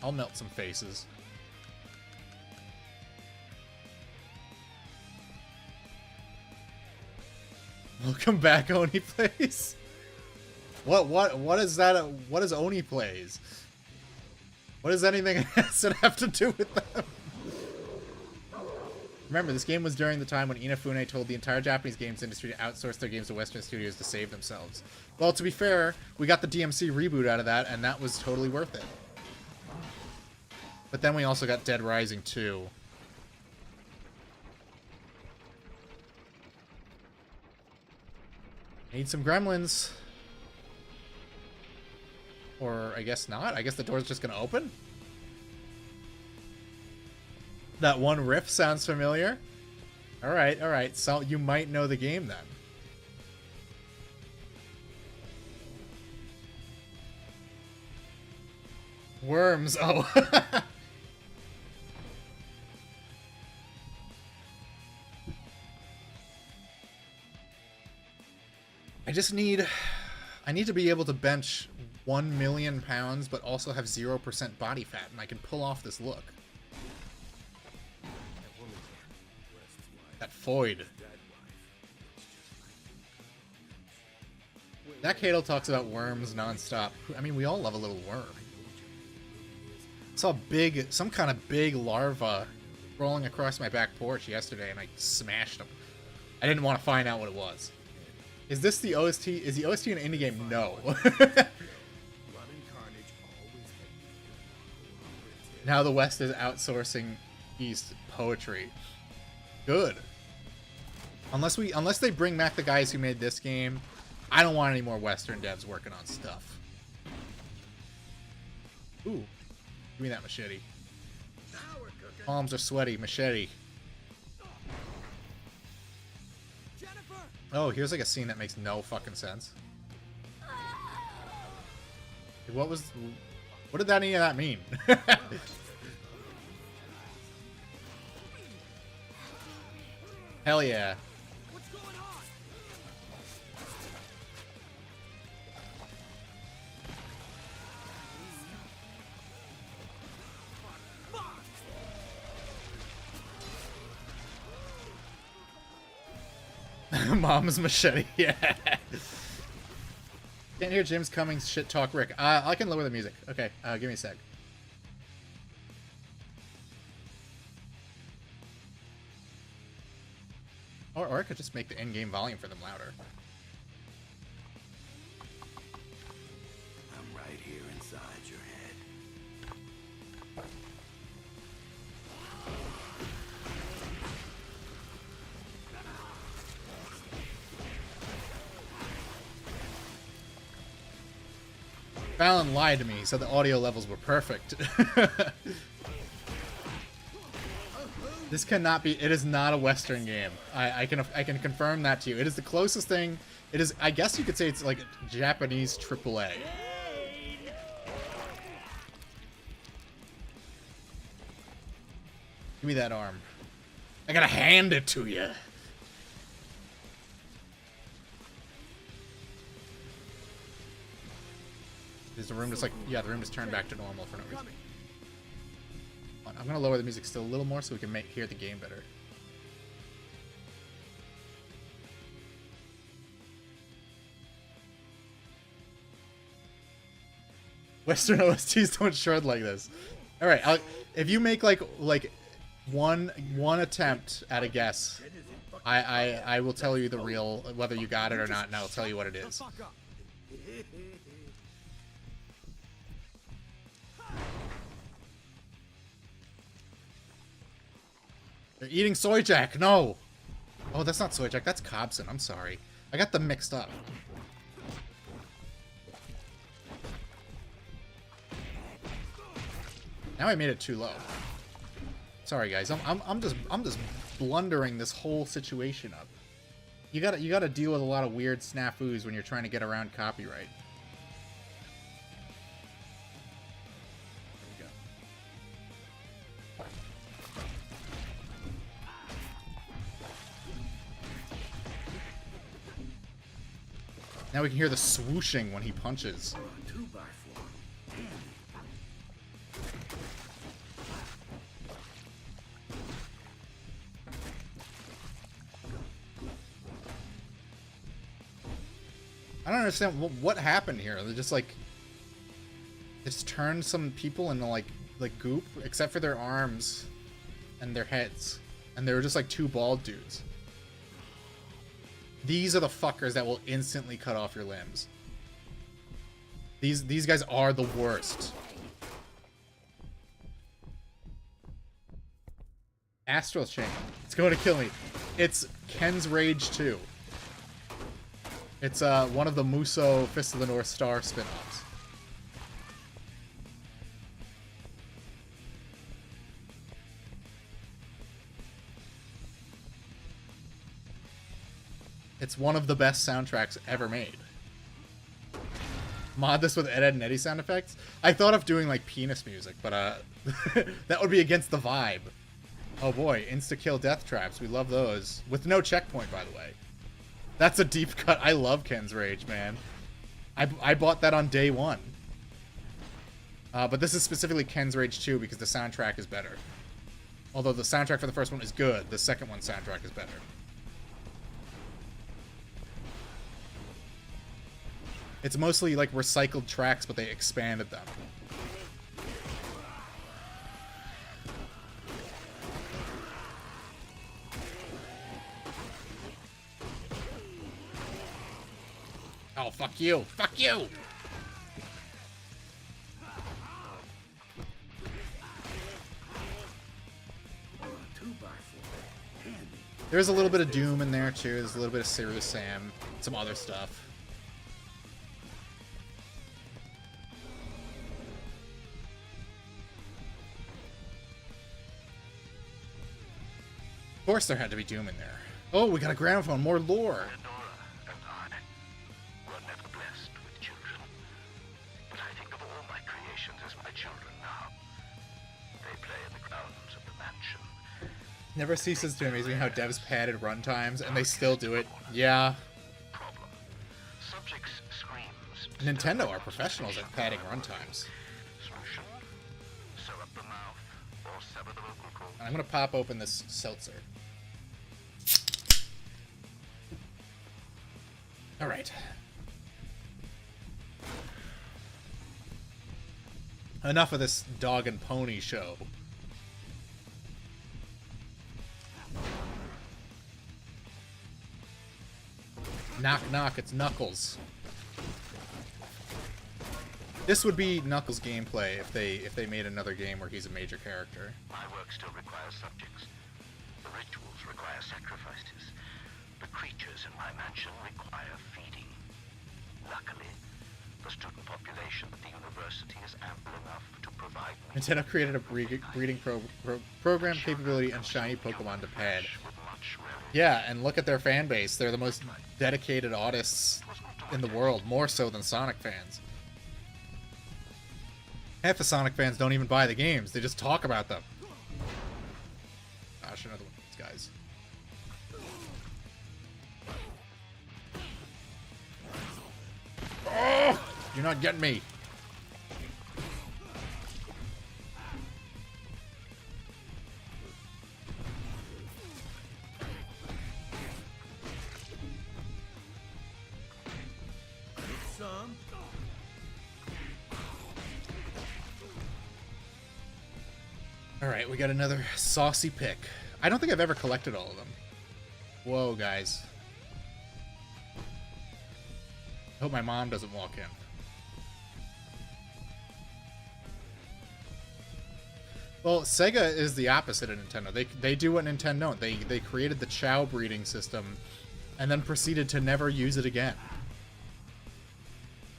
I'll melt some faces. Welcome back, Oni Plays. What is that? What is Oni Plays? What does anything have to do with them? Remember, this game was during the time when Inafune told the entire Japanese games industry to outsource their games to Western studios to save themselves. Well, to be fair, we got the DMC reboot out of that, and that was totally worth it. But then we also got Dead Rising 2. Need some gremlins. Or I guess not. I guess the door's just gonna open? That one riff sounds familiar. Alright, alright. So you might know the game then. Worms. Oh. I need to be able to bench 1 million pounds, but also have 0% body fat, and I can pull off this look. That Foyd. That Cadle talks about worms nonstop. I mean, we all love a little worm. I saw some kind of big larva rolling across my back porch yesterday, and I smashed him. I didn't want to find out what it was. Is this the OST? Is the OST an indie game? No. Now the West is outsourcing East poetry. Good. Unless they bring back the guys who made this game, I don't want any more Western devs working on stuff. Ooh. Give me that machete. Palms are sweaty. Machete. Oh, here's like a scene that makes no fucking sense. What did any of that mean? Hell yeah. What's going on? Mom's machete, yeah. Can't hear Jim's coming shit talk Rick. I can lower the music. Okay, give me a sec. Or I could just make the in-game volume for them louder. I'm right here inside your head. Fallon lied to me. He said the audio levels were perfect. This cannot be. It is not a Western game. I can confirm that to you. It is the closest thing. It is. I guess you could say it's like Japanese AAA. Give me that arm. I gotta hand it to you. Is the room just like, yeah, the room just turned back to normal for no reason. I'm gonna lower the music still a little more so we can hear the game better. Western OSTs don't shred like this. All right, if you make like one attempt at a guess, I will tell you the real whether you got it or not, and I'll tell you what it is. They're eating soy jack. No. Oh, that's not soy jack. That's Cobson. I'm sorry. I got them mixed up. Now I made it too low. Sorry, guys. I'm just blundering this whole situation up. You gotta deal with a lot of weird snafus when you're trying to get around copyright. Now we can hear the swooshing when he punches. 2x4. I don't understand what happened here. They just like turned some people into like goop, except for their arms and their heads, and they were just like two bald dudes. These are the fuckers that will instantly cut off your limbs. These guys are the worst. Astral Chain. It's going to kill me. It's Ken's Rage 2. It's one of the Muso Fist of the North Star spin-offs. It's one of the best soundtracks ever made. Mod this with Ed, Ed and Eddie sound effects? I thought of doing like penis music, but that would be against the vibe. Oh boy, insta-kill death traps. We love those. With no checkpoint, by the way. That's a deep cut. I love Ken's Rage, man. I bought that on day one. But this is specifically Ken's Rage 2 because the soundtrack is better. Although the soundtrack for the first one is good, the second one's soundtrack is better. It's mostly like recycled tracks, but they expanded them. Oh, fuck you! Fuck you! There's a little bit of Doom in there, too. There's a little bit of Serious Sam. Some other stuff. Of course there had to be Doom in there. Oh, we got a gramophone. More lore. Never ceases to amaze me how devs padded runtimes, and they still do it. Yeah. Nintendo are professionals at padding runtimes. I'm gonna pop open this seltzer. Alright. Enough of this dog and pony show. Knock knock, it's Knuckles. This would be Knuckles gameplay if they made another game where he's a major character. My work still requires subjects. The rituals require sacrifices. The creatures in my mansion require feeding. Luckily, the student population at the university is ample enough to provide me. Nintendo created a breeding program capability and shiny Pokemon to pad. Yeah, and look at their fan base. They're the most dedicated artists in the world, more so than Sonic fans. Half the Sonic fans don't even buy the games, they just talk about them. Gosh, another one of these guys. Oh, you're not getting me. Alright, we got another saucy pick. I don't think I've ever collected all of them. Whoa, guys. I hope my mom doesn't walk in. Well, Sega is the opposite of Nintendo. They do what Nintendo don't. They created the Chow breeding system and then proceeded to never use it again.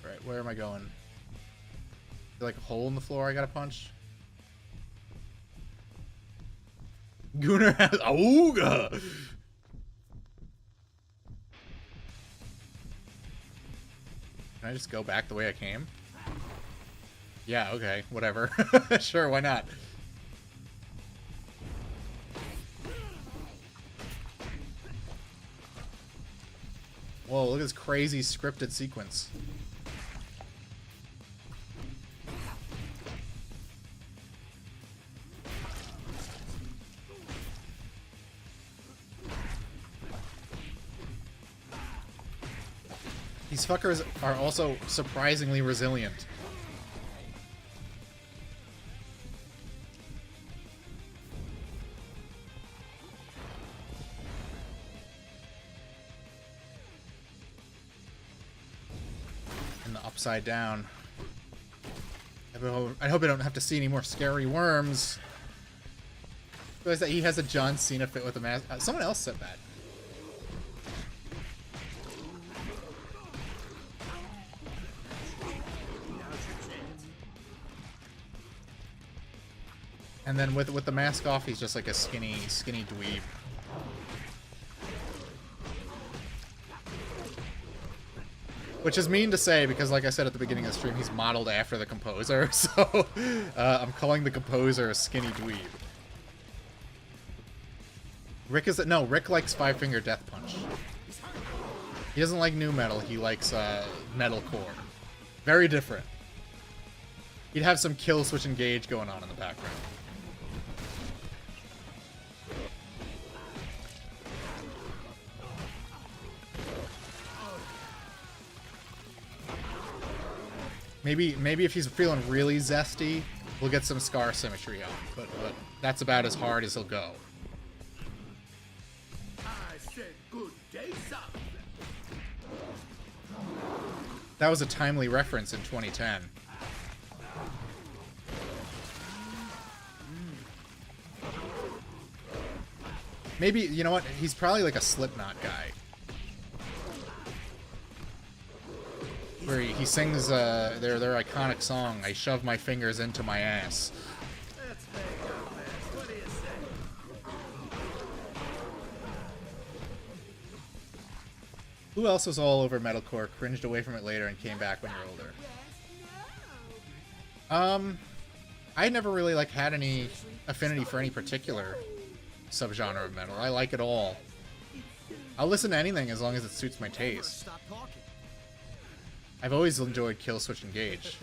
Alright, where am I going? Is there like a hole in the floor I gotta punch? Gunnar has Auga. Can I just go back the way I came? Yeah, okay, whatever. Sure, why not? Whoa, look at this crazy scripted sequence. These fuckers are also surprisingly resilient. And the upside down. I hope I don't have to see any more scary worms. Realize that he has a John Cena fit with a mask. Someone else said that. And then with the mask off, he's just like a skinny dweeb. Which is mean to say, because like I said at the beginning of the stream, he's modeled after the composer, so I'm calling the composer a skinny dweeb. Rick likes Five Finger Death Punch. He doesn't like nu metal, he likes metalcore. Very different. He'd have some kill switch engage going on in the background. Maybe if he's feeling really zesty, we'll get some Scar symmetry on. But that's about as hard as he'll go. I said good day, son. That was a timely reference in 2010. Maybe, you know what? He's probably like a Slipknot guy. Where he sings their iconic song, "I shove my fingers into my ass." Let's make up, man. What do you say? Who else was all over metalcore, cringed away from it later, and came back when you're older? I never really had any affinity for any particular subgenre of metal. I like it all. I'll listen to anything as long as it suits my taste. Stop talking. I've always enjoyed Kill Switch Engage.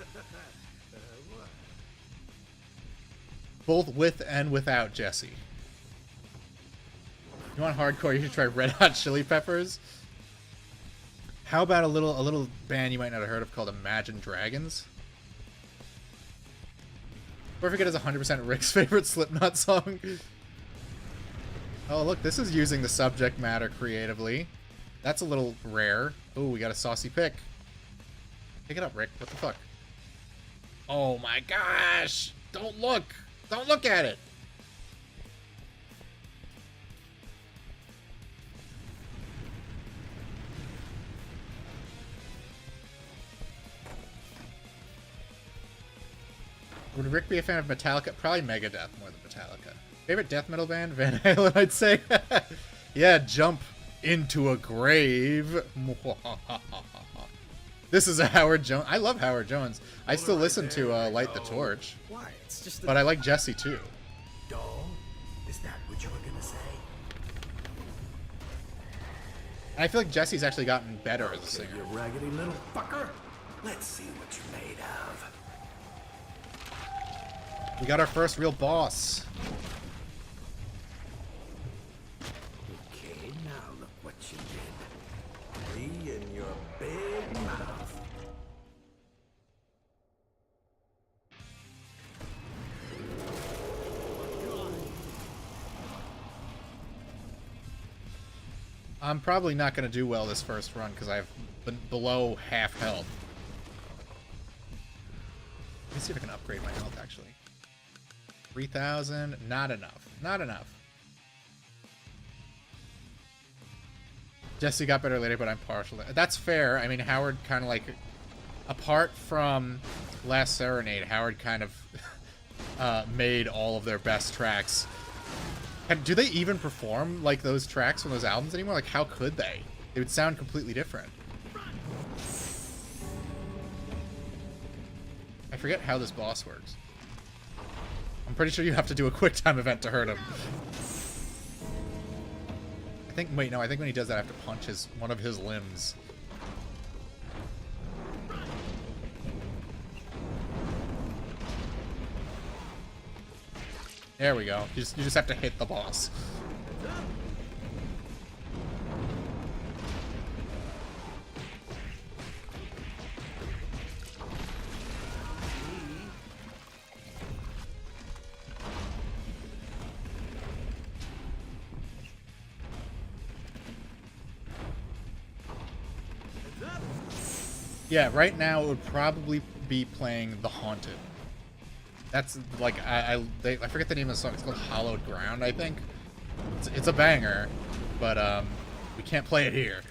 Both with and without Jesse. You want hardcore, you should try Red Hot Chili Peppers. How about a little band you might not have heard of called Imagine Dragons? Or forget is 100% Rick's favorite Slipknot song. Oh look, this is using the subject matter creatively. That's a little rare. Oh, we got a saucy pick. Pick it up, Rick. What the fuck? Oh my gosh! Don't look! Don't look at it! Would Rick be a fan of Metallica? Probably Megadeth more than Metallica. Favorite death metal band? Van Halen, I'd say. Yeah, Jump into a Grave. This is a Howard Jones. I love Howard Jones. I still listen to Light the Torch. Why? It's just But I like Jesse too. Doll? Is that what you were gonna say? And I feel like Jesse's actually gotten better as a singer. You raggedy little fucker. Let's see what you're made of. We got our first real boss. Okay, now look what you did. Me and your big mouth. I'm probably not going to do well this first run because I've been below half health. Let me see if I can upgrade my health actually. 3,000, not enough. Not enough. Jesse got better later, but I'm partial. That's fair. I mean, Howard kind of like, apart from Last Serenade, Howard kind of made all of their best tracks. And do they even perform like those tracks from those albums anymore? Like, how could they? It would sound completely different. I forget how this boss works. I'm pretty sure you have to do a quick time event to hurt him. I think, wait, no, I think when he does that, I have to punch one of his limbs. There we go. You just have to hit the boss. Yeah, right now it would probably be playing The Haunted. That's like I forget the name of the song. It's called Hallowed Ground, I think. It's a banger, but we can't play it here.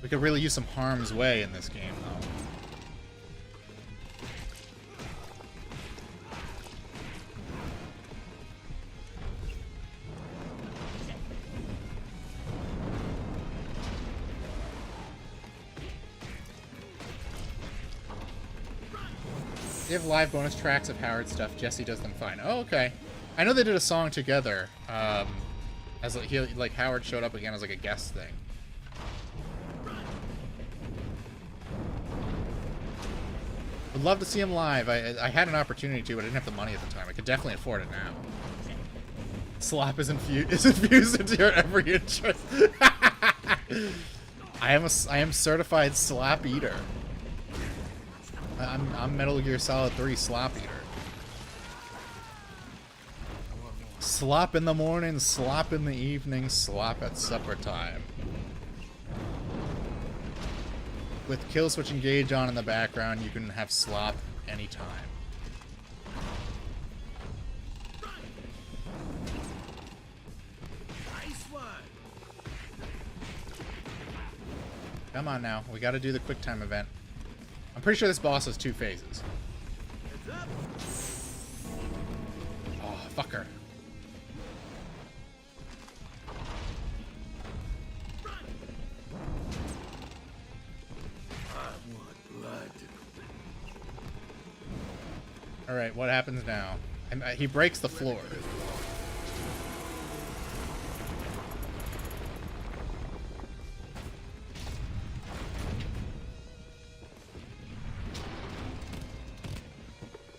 We could really use some Harm's Way in this game, though. They have live bonus tracks of Howard stuff. Jesse does them fine. Oh, okay. I know they did a song together. As like Howard showed up again as like a guest thing. Would love to see him live. I had an opportunity to, but I didn't have the money at the time. I could definitely afford it now. Slap is infused into your every interest. I am certified slap eater. I'm Metal Gear Solid 3 slap eater. Slop in the morning, slop in the evening, slop at supper time. With kill switch engage on in the background, you can have slop anytime. Nice one. Come on now, we gotta do the quick time event. I'm pretty sure this boss has 2 phases. Heads up. Oh, fucker. I want blood. Alright, what happens now? He breaks the floor.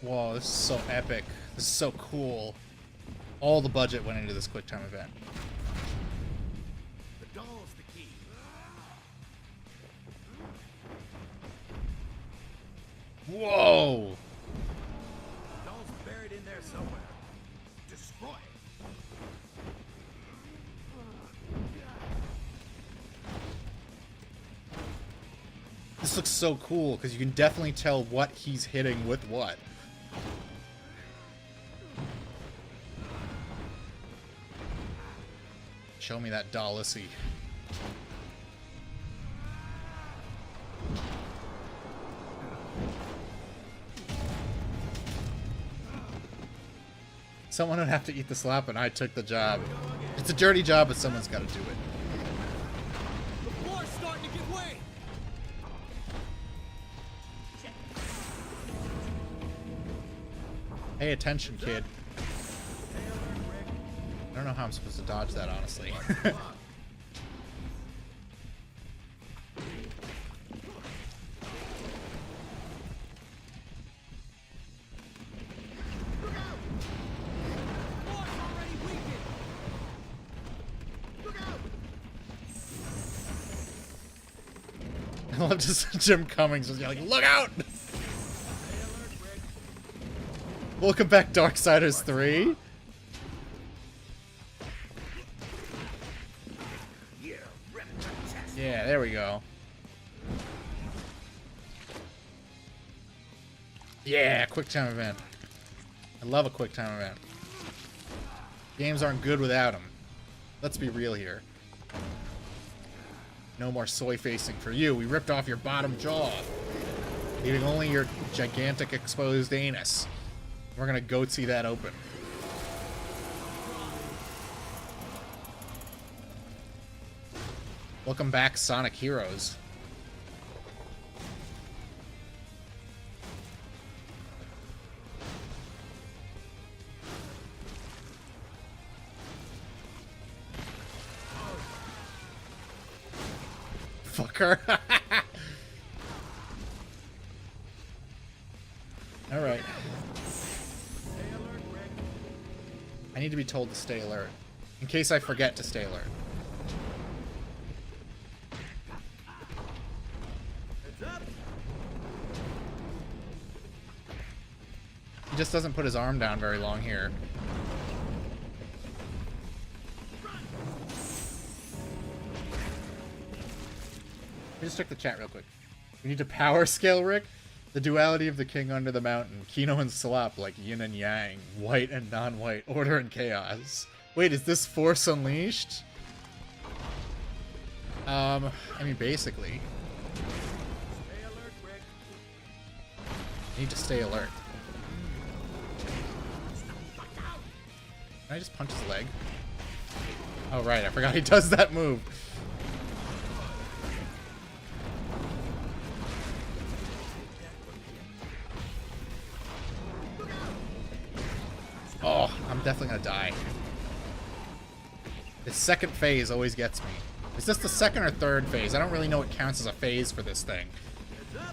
Whoa, this is so epic. This is so cool. All the budget went into this quick time event. The doll's the key. Whoa! The doll's buried in there somewhere. Destroy it. This looks so cool because you can definitely tell what he's hitting with what. Show me that dollissy. Someone would have to eat the slap, and I took the job. It's a dirty job, but someone's got to do it. The floor's starting to give way. Pay attention, kid. I don't know how I'm supposed to dodge that, honestly. Floor's already weakened. I love just Jim Cummings just yelling, "Look out!" Welcome back, Darksiders 3. Yeah, there we go. Yeah, quick time event. I love a quick time event. Games aren't good without them. Let's be real here. No more soy facing for you. We ripped off your bottom jaw, leaving only your gigantic exposed anus. We're gonna goatsy that open. Welcome back, Sonic Heroes. Fucker. Alright. I need to be told to stay alert. In case I forget to stay alert. just doesn't put his arm down very long here. Let me just check the chat real quick. We need to power scale Rick. The duality of the king under the mountain. Kino and Slop like yin and yang. White and non-white. Order and chaos. Wait, is this Force Unleashed? I mean, basically. Stay alert, Rick. I need to stay alert. Can I just punch his leg? Oh, right. I forgot he does that move. Oh, I'm definitely gonna die. This second phase always gets me. Is this the second or third phase? I don't really know what counts as a phase for this thing. I'm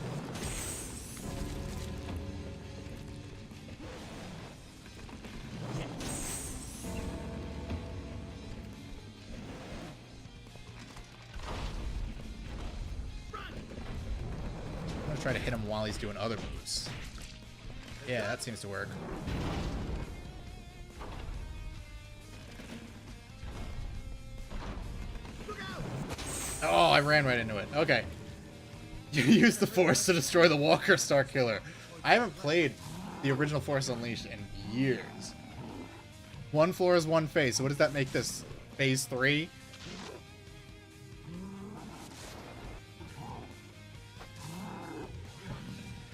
gonna try to hit him while he's doing other moves. Yeah, that seems to work. Oh, I ran right into it. Okay. You use the Force to destroy the Walker Star Killer. I haven't played the original Force Unleashed in years. One floor is one phase. So what does that make this? Phase 3?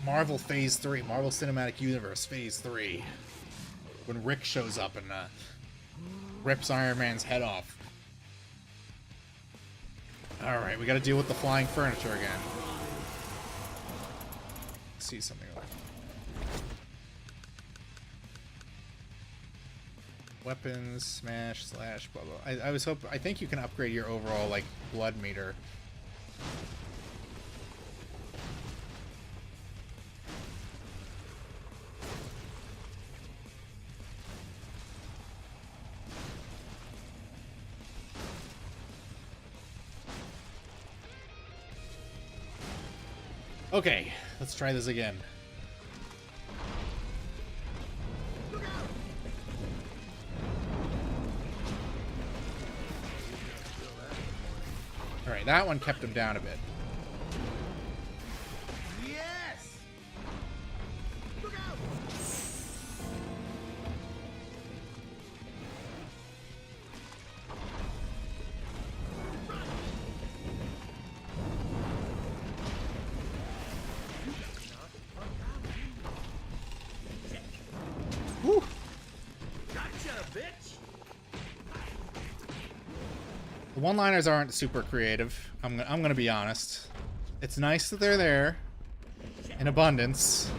Marvel Phase 3. Marvel Cinematic Universe Phase 3. When Rick shows up and rips Iron Man's head off. Alright, we gotta deal with the flying furniture again. Let's see something like weapons, smash, slash, blah blah. I think you can upgrade your overall like blood meter. Okay, let's try this again. Alright, that one kept him down a bit. Yes! Look out! Woo! Gotcha, bitch! The one-liners aren't super creative. I'm gonna be honest. It's nice that they're there in abundance.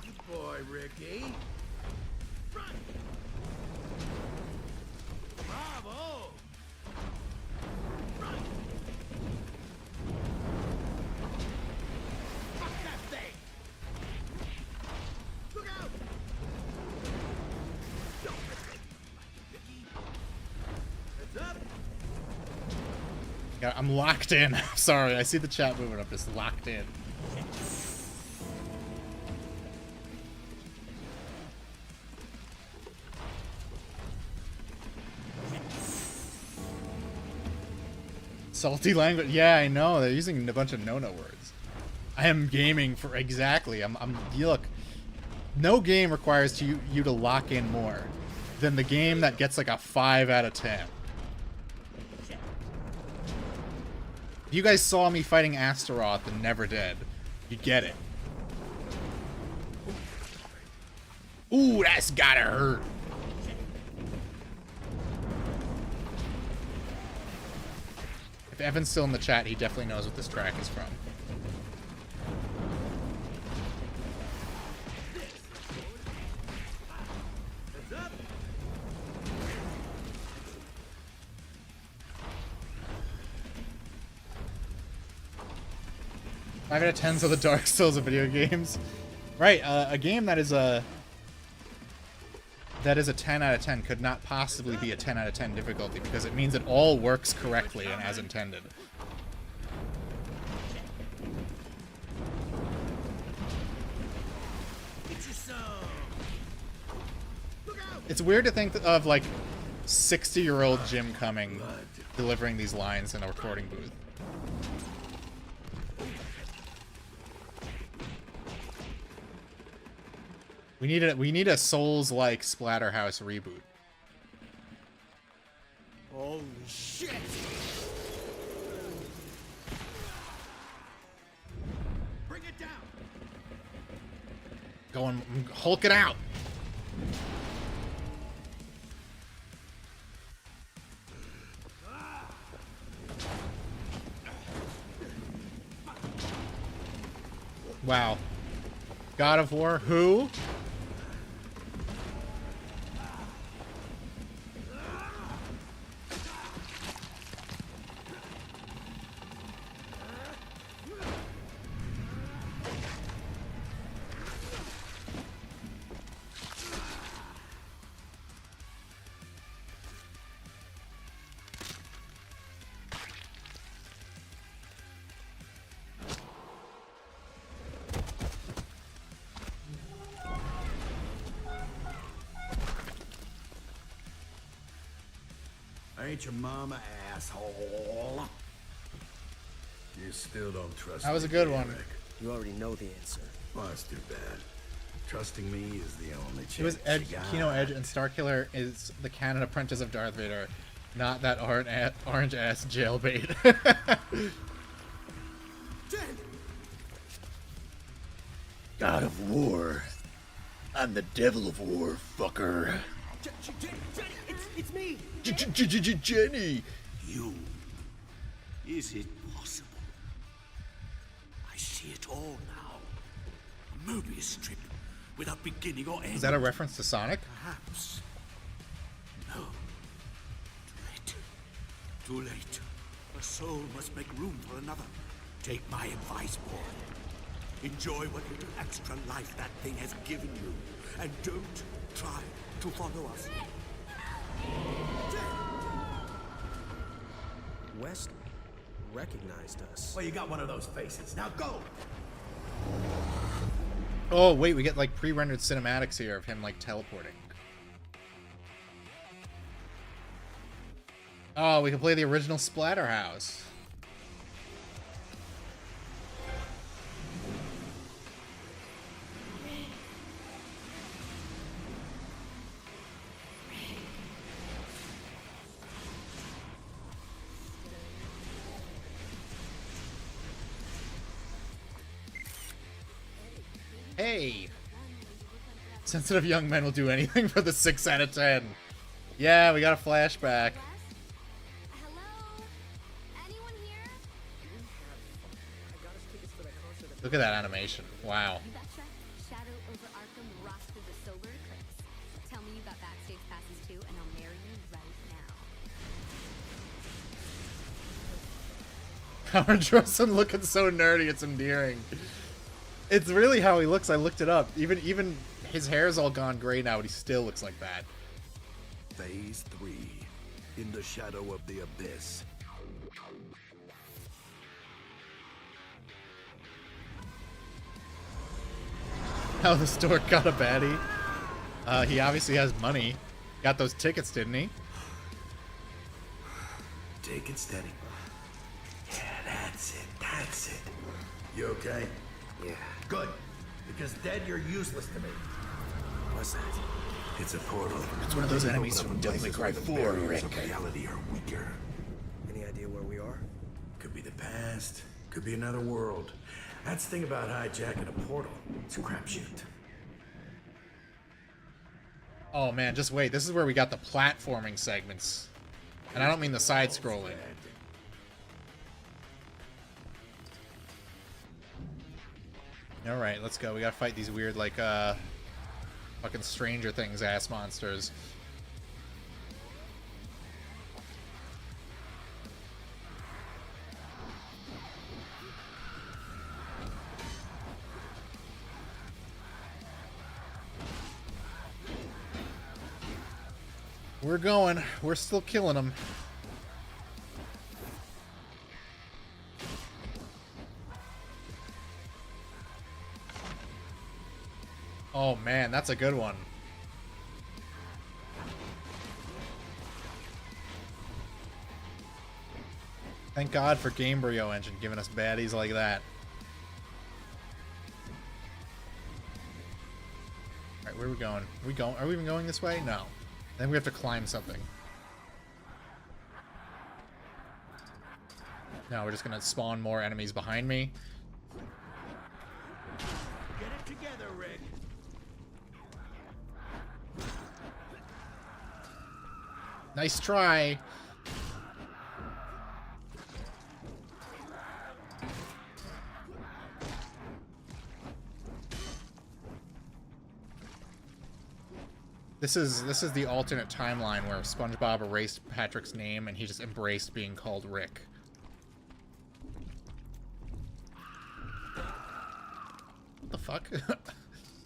Good boy, Ricky. Bravo! Fuck that thing! Look out! Don't mistake me, Ricky. Heads up! Yeah, I'm locked in. Sorry, I see the chat moving. I'm just locked in. Salty language. Yeah, I know. They're using a bunch of no-no words. I am gaming for exactly. You look. No game requires you to lock in more than the game that gets like a 5 out of 10. If you guys saw me fighting Astaroth and Never Dead, you get it. Ooh, that's gotta hurt. If Evan's still in the chat, he definitely knows what this track is from. Heads up! 5 out of 10s of the Dark Souls of video games. Right, a game that is a 10 out of 10 could not possibly be a 10 out of 10 difficulty because it means it all works correctly and as intended. Get your son It's weird to think of like 60-year-old Jim Cumming delivering these lines in a recording booth. We need a Souls-like Splatterhouse reboot. Holy shit! Bring it down! Going Hulk it out. Wow. God of War, who? I ain't your mama, asshole. You still don't trust That was me, a good do you, one. Rick? You already know the answer. Well, that's too bad. Trusting me is the only chance It was Edge, you got. Kino Edge, and Starkiller is the canon apprentice of Darth Vader, not that orange ass jailbait. God of War. I'm the devil of war, fucker. Jenny, it's me! Jenny. You. Is it possible? I see it all now. A Mobius strip without beginning or end. Is that a reference to Sonic? Perhaps. No. Too late. Too late. A soul must make room for another. Take my advice, boy. Enjoy what little extra life that thing has given you. And don't try to follow us. West recognized us. Well, you got one of those faces. Now go! Oh, wait, we get like pre-rendered cinematics here of him like teleporting. Oh, we can play the original Splatterhouse. Hey! Sensitive young men will do anything for the 6 out of 10. Yeah, we got a flashback. Hello? Anyone here? Look at that animation. Wow. You betcha. Shadow over Arkham rocks through the solar eclipse. Tell me you got backstage passes too, and I'll marry you right now. Howard Drossen looking so nerdy, it's endearing. It's really how he looks. I looked it up. Even his hair's all gone gray now, but he still looks like that. Phase 3. In the shadow of the abyss. How the store got a baddie. He obviously has money. Got those tickets, didn't he? Take it steady. Yeah, that's it. That's it. You okay? Yeah. Good. Because dead, you're useless to me. What's that? It's a portal. It's one of those enemies from Devil Devil May Cry 4, barriers Rick. of reality are weaker. Any idea where we are? Could be the past. Could be another world. That's the thing about hijacking a portal. It's a crapshoot. Oh man, just wait. This is where we got the platforming segments. And I don't mean the side-scrolling. Alright, let's go. We gotta fight these weird, like, fucking Stranger Things ass monsters. We're going. We're still killing them. Oh man, that's a good one. Thank God for Gamebryo Engine giving us baddies like that. Alright, where are we going? Are we even going this way? No. Then we have to climb something. No, we're just gonna spawn more enemies behind me. Get it together, Rick. Nice try. This is the alternate timeline where SpongeBob erased Patrick's name and he just embraced being called Rick. What the fuck?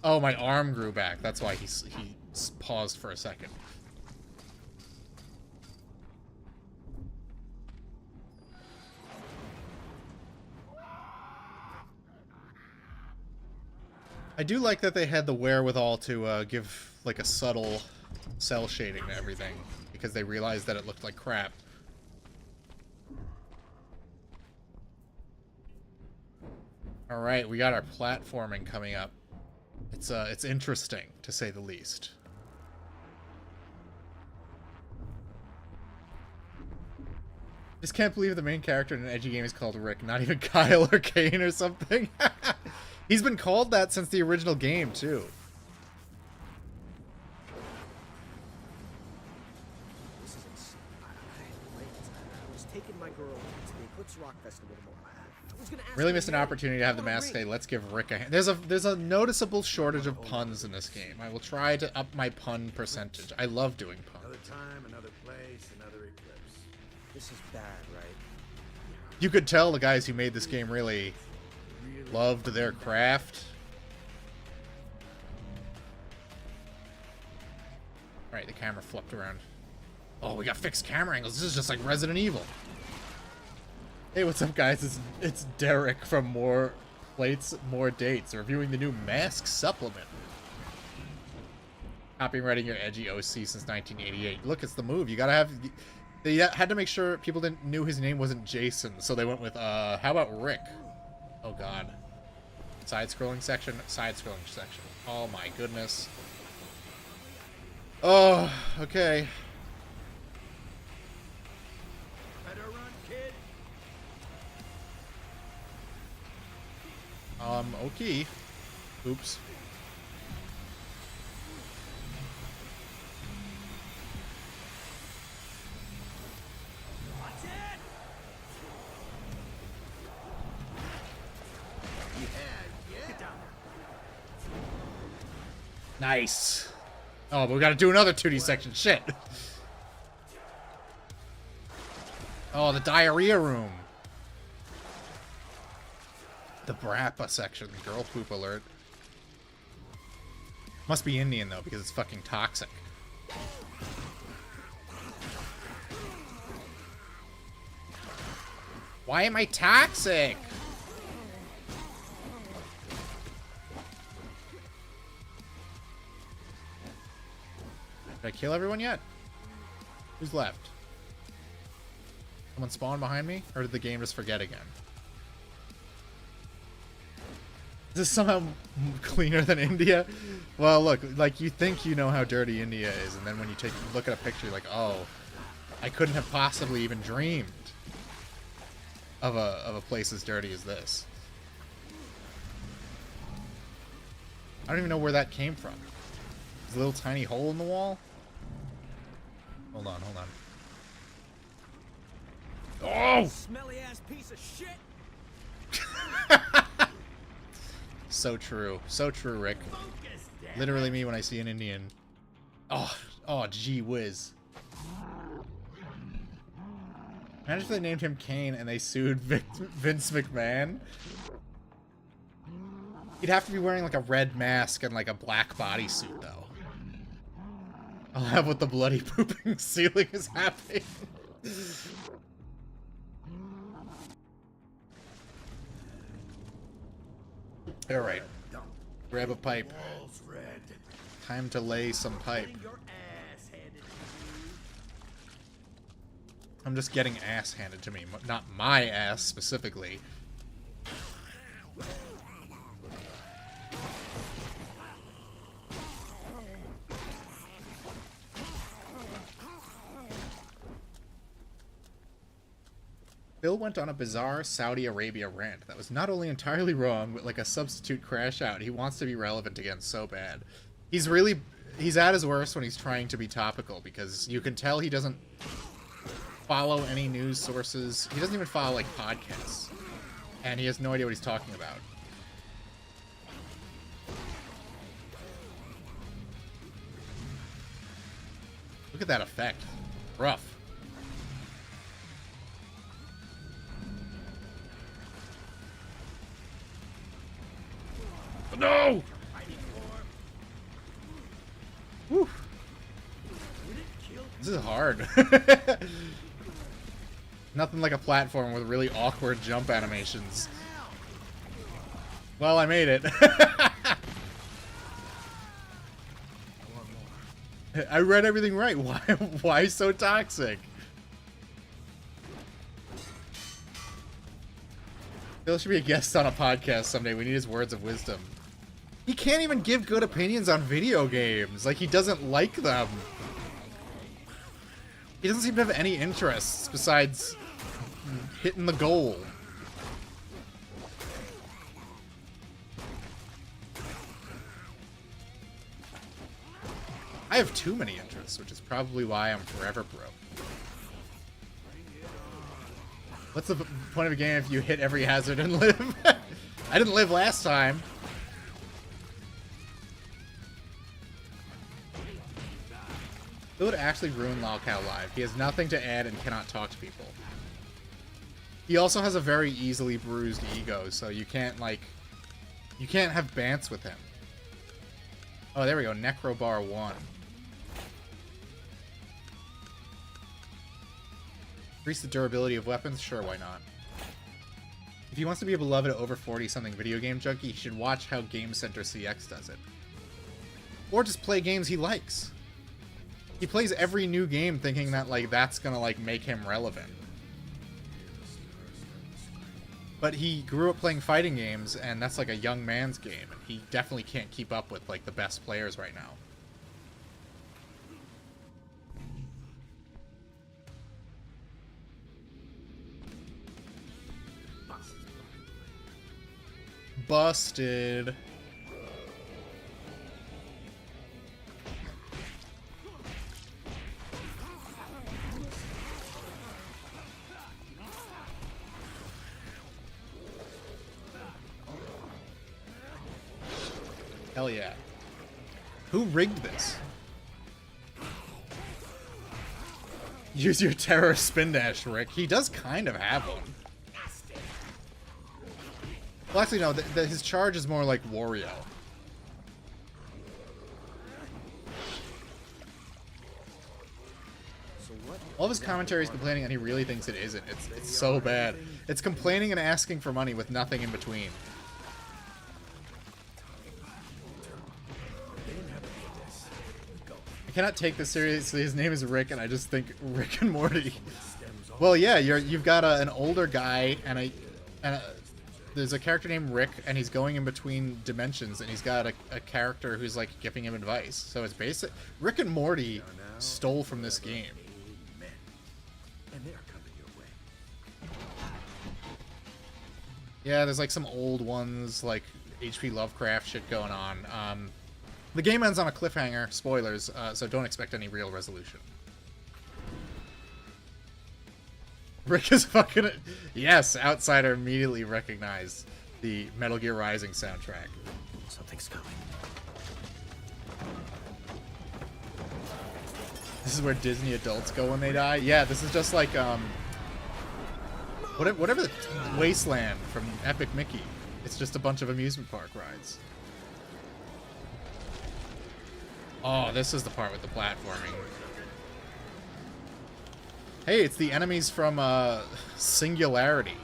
Oh, my arm grew back. That's why he paused for a second. I do like that they had the wherewithal to give like a subtle cell shading to everything because they realized that it looked like crap. All right, we got our platforming coming up. It's interesting to say the least. Just can't believe the main character in an edgy game is called Rick, not even Kyle or Kane or something. He's been called that since the original game, too. This is insane. I was taking my girl to the Eclipse Rock Festival tomorrow. I was gonna ask Really her missed an today. opportunity to have the mask say, let's give Rick a hand. There's a noticeable shortage of puns in this game. I will try to up my pun percentage. I love doing puns. Another time, another place, another eclipse. This is bad, right? You could tell the guys who made this game really loved their craft. Right, the camera flipped around. Oh, we got fixed camera angles. This is just like Resident Evil. Hey, what's up, guys? It's Derek from More Plates, More Dates, reviewing the new Mask Supplement. Copywriting your edgy OC since 1988. Look, it's the move. You gotta have... They had to make sure people knew his name wasn't Jason, so they went with, how about Rick? Oh, God. Side-scrolling section, side-scrolling section. Oh, my goodness. Oh, okay. Better run, kid. Okay. Oops. Watch it. Yeah. Get down there. Nice. Oh, but we gotta do another 2D section. Shit. Oh, the diarrhea room. The Brappa section. Girl poop alert. Must be Indian, though, because it's fucking toxic. Why am I toxic? Did I kill everyone yet? Who's left? Someone spawned behind me? Or did the game just forget again? Is this somehow cleaner than India? Well, look, like, you think you know how dirty India is, and then when you look at a picture, you're like, oh, I couldn't have possibly even dreamed of a place as dirty as this. I don't even know where that came from. There's a little tiny hole in the wall? Hold on. Oh! Smelly ass piece of shit. So true. So true, Rick. Literally me when I see an Indian. Oh, gee whiz. Imagine if they named him Kane and they sued Vince McMahon. He'd have to be wearing like a red mask and like a black bodysuit, though. I'll have what the bloody pooping ceiling is happening. Alright. Grab a pipe. All's red. Time to lay some pipe. Getting your ass handed to I'm just getting ass handed to me. Not my ass, specifically. Bill went on a bizarre Saudi Arabia rant that was not only entirely wrong, but like a substitute crash out. He wants to be relevant again so bad. He's at his worst when he's trying to be topical, because you can tell he doesn't follow any news sources. He doesn't even follow, like, podcasts. And he has no idea what he's talking about. Look at that effect. Rough. No! Whew. This is hard. Nothing like a platform with really awkward jump animations. Well, I made it. I read everything right. Why so toxic? Bill should be a guest on a podcast someday. We need his words of wisdom. He can't even give good opinions on video games. Like, he doesn't like them. He doesn't seem to have any interests besides hitting the goal. I have too many interests, which is probably why I'm forever broke. What's the point of a game if you hit every hazard and live? I didn't live last time. It would actually ruin Lol Cow Live. He has nothing to add and cannot talk to people. He also has a very easily bruised ego, so you can't, like... You can't have bants with him. Oh, there we go. Necrobar 1. Increase the durability of weapons? Sure, why not? If he wants to be a beloved over 40-something video game junkie, he should watch how Game Center CX does it. Or just play games he likes. He plays every new game thinking that, like, that's gonna, like, make him relevant. But he grew up playing fighting games, and that's, like, a young man's game. And he definitely can't keep up with, like, the best players right now. Busted. Hell yeah. Who rigged this? Use your terror spin dash, Rick. He does kind of have one. Well, actually, no. His charge is more like Wario. All of his commentary is complaining, and he really thinks it isn't. It's so bad. It's complaining and asking for money with nothing in between. I cannot take this seriously. His name is Rick, and I just think Rick and Morty. Well, yeah, you've got an older guy, and there's a character named Rick, and he's going in between dimensions, and he's got a character who's, like, giving him advice. So it's basic. Rick and Morty stole from this game. Yeah, there's, like, some old ones, like H.P. Lovecraft shit going on. The game ends on a cliffhanger, spoilers, so don't expect any real resolution. Rick is fucking... Yes, Outsider immediately recognized the Metal Gear Rising soundtrack. Something's coming. This is where Disney adults go when they die? Yeah, this is just like, whatever the Wasteland from Epic Mickey. It's just a bunch of amusement park rides. Oh, this is the part with the platforming. Hey, it's the enemies from, Singularity.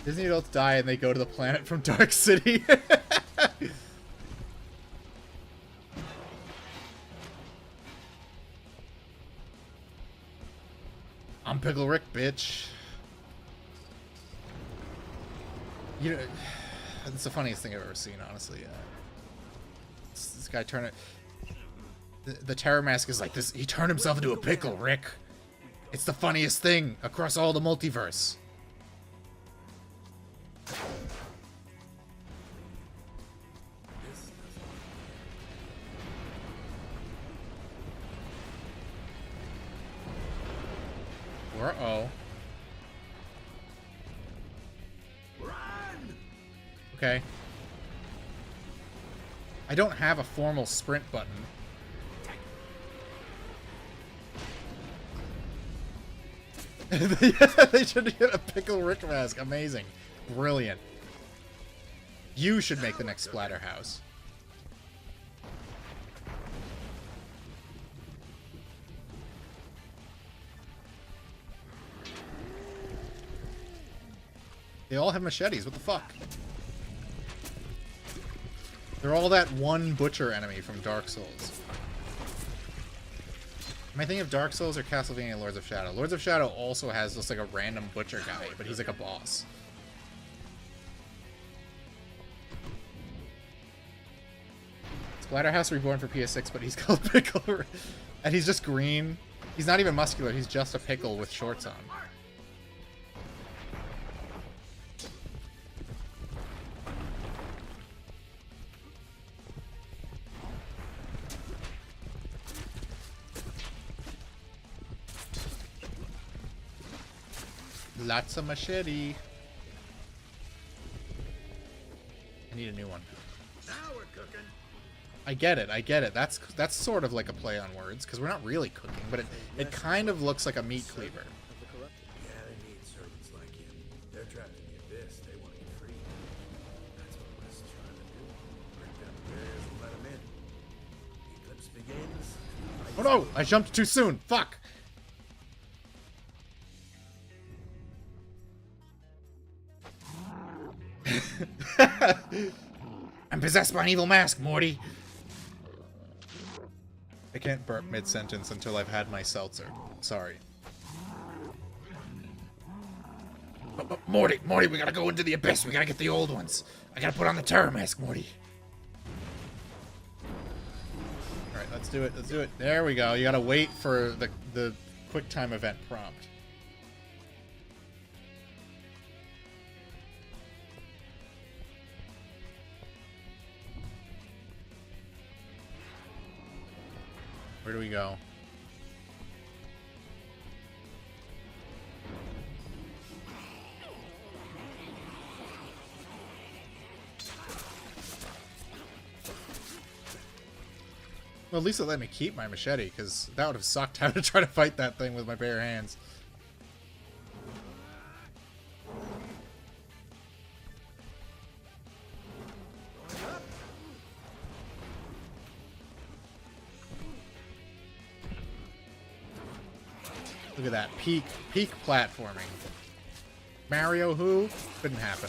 Disney adults die and they go to the planet from Dark City. I'm Pickle Rick, bitch. You know, it's the funniest thing I've ever seen, honestly. This guy turn it. The Terror Mask is like this. He turned himself into a pickle, Rick. It's the funniest thing across all the multiverse. Uh-oh. Okay. I don't have a formal sprint button. They should get a Pickle Rick mask. Amazing. Brilliant. You should make the next Splatterhouse. They all have machetes. What the fuck? They're all that one butcher enemy from Dark Souls. Am I thinking of Dark Souls or Castlevania Lords of Shadow? Lords of Shadow also has just like a random butcher guy, but he's like a boss. Splatterhouse Reborn for PS6, but he's called Pickle. And he's just green. He's not even muscular, he's just a pickle with shorts on. Lots of machete. I need a new one. Now we're cooking. I get it. That's sort of like a play on words, because we're not really cooking, but it kind of looks like a meat cleaver. Yeah, they need servants like him. They're trapped in the abyss. They want to get free. That's what Wes is trying to do. Break down the barriers and let them in. The eclipse begins. Oh no! I jumped too soon! Fuck! I'm possessed by an evil mask, Morty! I can't burp mid-sentence until I've had my seltzer. Sorry. Morty, we gotta go into the abyss. We gotta get the old ones. I gotta put on the terror mask, Morty. Alright, let's do it. There we go. You gotta wait for the quick time event prompt. Where do we go? Well, at least it let me keep my machete, because that would have sucked having to try to fight that thing with my bare hands. Look at that. Peak platforming. Mario who? Couldn't happen.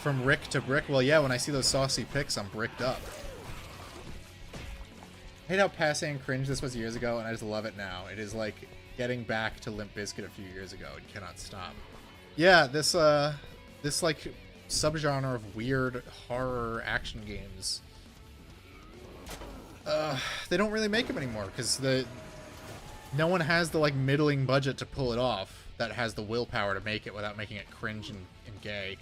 From Rick to Brick? Well, yeah, when I see those saucy pics, I'm bricked up. I hate how passe and cringe this was years ago, and I just love it now. It is like getting back to Limp Bizkit a few years ago and cannot stop. Yeah, this like subgenre of weird horror action games. They don't really make them anymore because no one has the like middling budget to pull it off that has the willpower to make it without making it cringe and gay.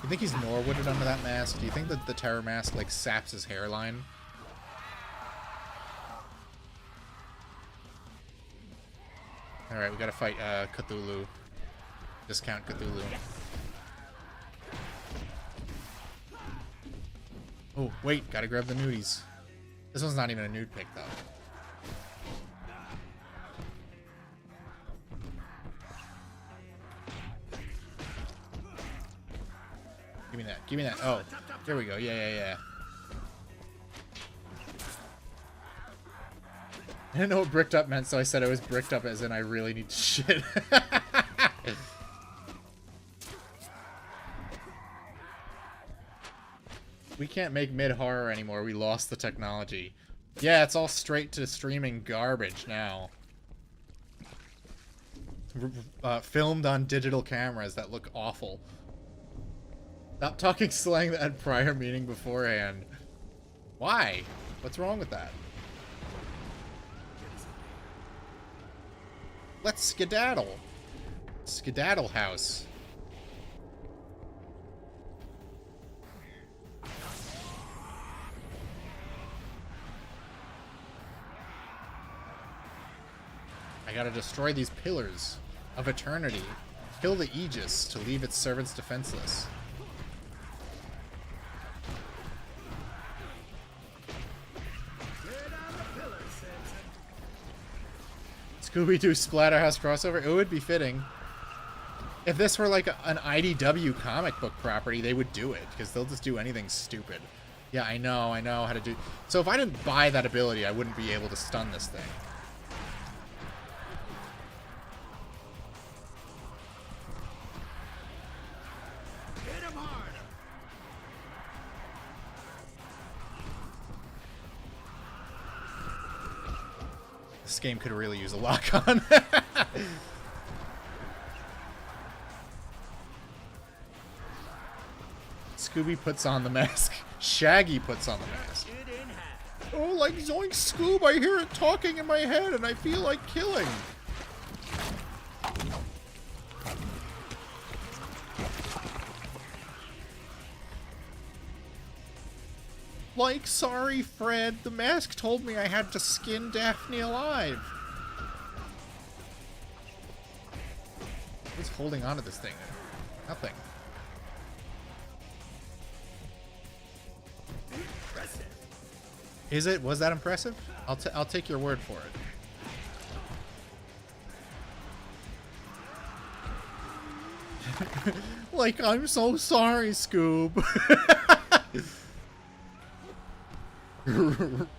You think he's Norwooded under that mask? Do you think that the terror mask like saps his hairline? Alright, we gotta fight Cthulhu. Discount Cthulhu. Oh, wait, gotta grab the nudies. This one's not even a nude pick, though. Give me that. Give me that. Oh, there we go. Yeah, yeah, yeah. I didn't know what bricked up meant, so I said I was bricked up as in I really need to shit. We can't make mid-horror anymore. We lost the technology. Yeah, it's all straight to streaming garbage now. Filmed on digital cameras that look awful. Stop talking slang that had prior meaning beforehand. Why? What's wrong with that? Let's skedaddle. Skedaddle house. I gotta destroy these pillars of eternity. Kill the Aegis to leave its servants defenseless. Scooby-Doo Splatterhouse crossover? It would be fitting. If this were like an IDW comic book property, they would do it, because they'll just do anything stupid. Yeah, I know how to do... So if I didn't buy that ability, I wouldn't be able to stun this thing. Hit him hard. This game could really use a lock-on. Scooby puts on the mask. Shaggy puts on the mask. Oh, like Zoink Scoob, I hear it talking in my head and I feel like killing. Like, sorry, Fred, the mask told me I had to skin Daphne alive. Who's holding on to this thing? Nothing. Is it? Was that impressive? I'll take your word for it. Like, I'm so sorry, Scoob.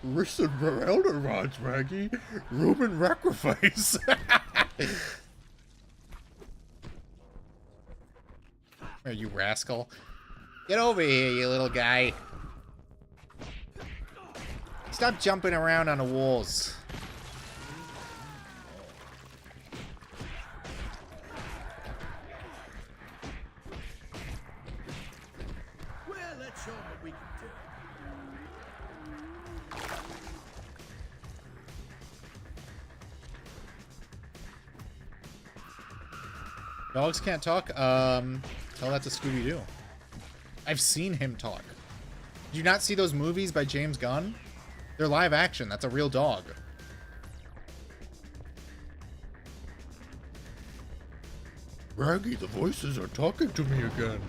Listen, Elder Rods, Maggie. Reuben Sacrifice. Oh, you rascal. Get over here, you little guy. Stop jumping around on the walls. Well, let's show them what we can do. Dogs can't talk? Tell that to Scooby-Doo. I've seen him talk. Did you not see those movies by James Gunn? They're live action. That's a real dog. Raggy, the voices are talking to me again.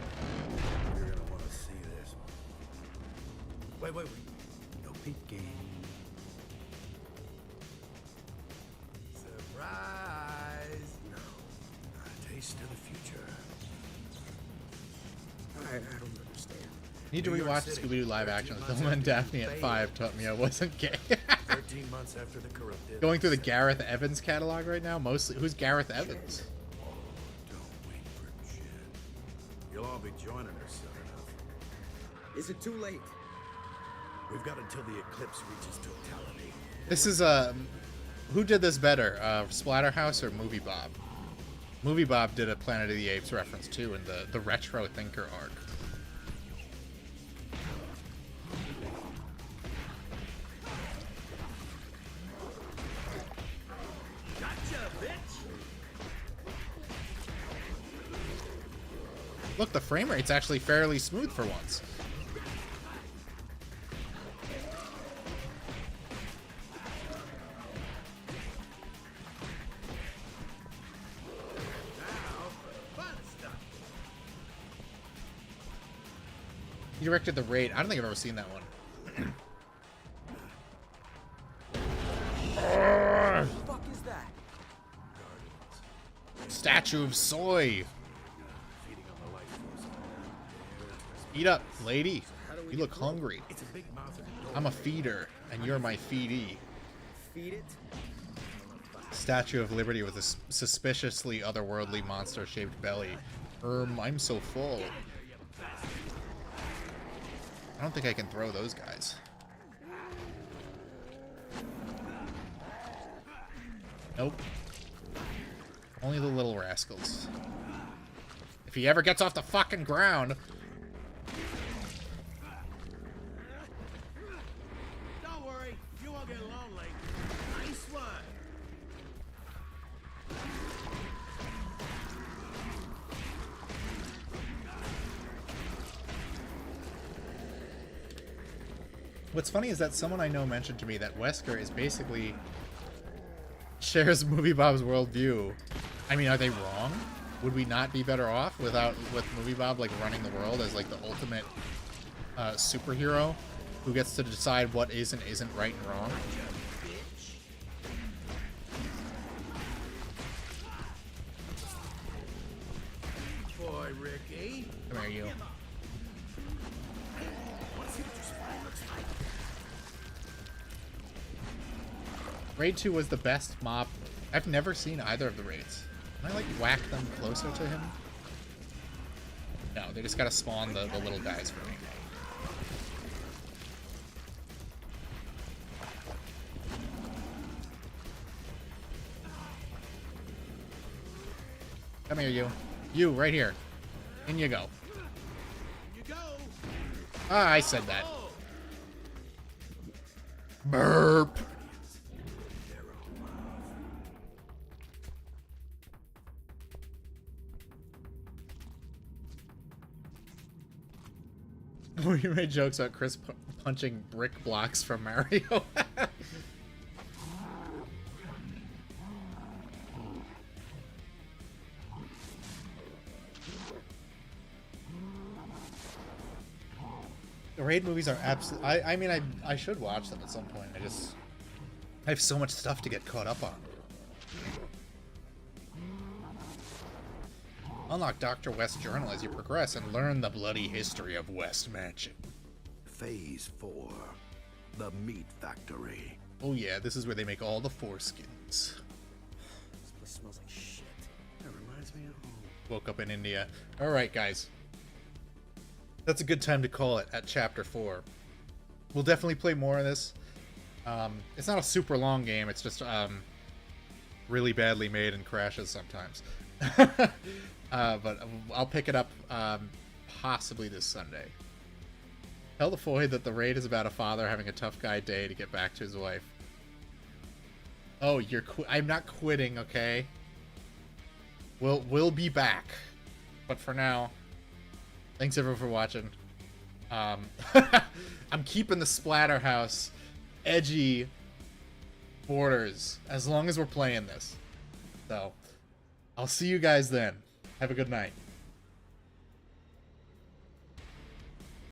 You're gonna want to see this. Wait. No peeking. Surprise! No. A taste of the future. I don't understand. Need to New York rewatch the City, Scooby-Doo live 13 action. The months film when after Daphne the at fade. 5 taught me I wasn't gay. 13 months after the corrupted. Going through the Gareth Evans catalog right now. Mostly, who's Gareth Evans? Don't wait for shit. You'll all be joining her soon enough. Is it too late? We've got until the eclipse reaches totality. This is who did this better, Splatterhouse or Movie Bob? Movie Bob did a Planet of the Apes reference too in the Retro Thinker arc. Gotcha, bitch! Look, the frame rate's actually fairly smooth for once. He directed The Raid. I don't think I've ever seen that one. What the fuck is that? Statue of Soy. Feeding on the life force. Eat up, lady. You look hungry. It's a big mouth and a door. I'm a feeder, and you're my feedee. Feed it. Statue of Liberty with a suspiciously otherworldly monster-shaped belly. I'm so full. I don't think I can throw those guys. Nope. Only the little rascals. If he ever gets off the fucking ground. Don't worry, you won't get lonely. Nice one. What's funny is that someone I know mentioned to me that Wesker is basically shares Movie Bob's worldview. I mean, are they wrong? Would we not be better off with Movie Bob like running the world as like the ultimate superhero who gets to decide what is and isn't right and wrong? Boy, Ricky. Come here, you. Raid 2 was the best mob. I've never seen either of the raids. Can I like whack them closer to him? No, they just gotta spawn the little guys for me. Come here, you. You, right here. In you go. You go. Ah, I said that. Burp. We made jokes about Chris punching brick blocks from Mario. The raid movies are absolutely. I mean, I should watch them at some point. I have so much stuff to get caught up on. Unlock Dr. West's journal as you progress and learn the bloody history of West Mansion. Phase 4. The meat factory. Oh yeah, this is where they make all the foreskins. This place smells like shit. That reminds me of home. Woke up in India. Alright, guys. That's a good time to call it at Chapter 4. We'll definitely play more of this. It's not a super long game, it's just really badly made and crashes sometimes. But I'll pick it up possibly this Sunday. Tell the Foy that the raid is about a father having a tough guy day to get back to his wife. Oh, I'm not quitting, okay? We'll be back. But for now, thanks everyone for watching. I'm keeping the Splatterhouse edgy borders as long as we're playing this. So, I'll see you guys then. Have a good night.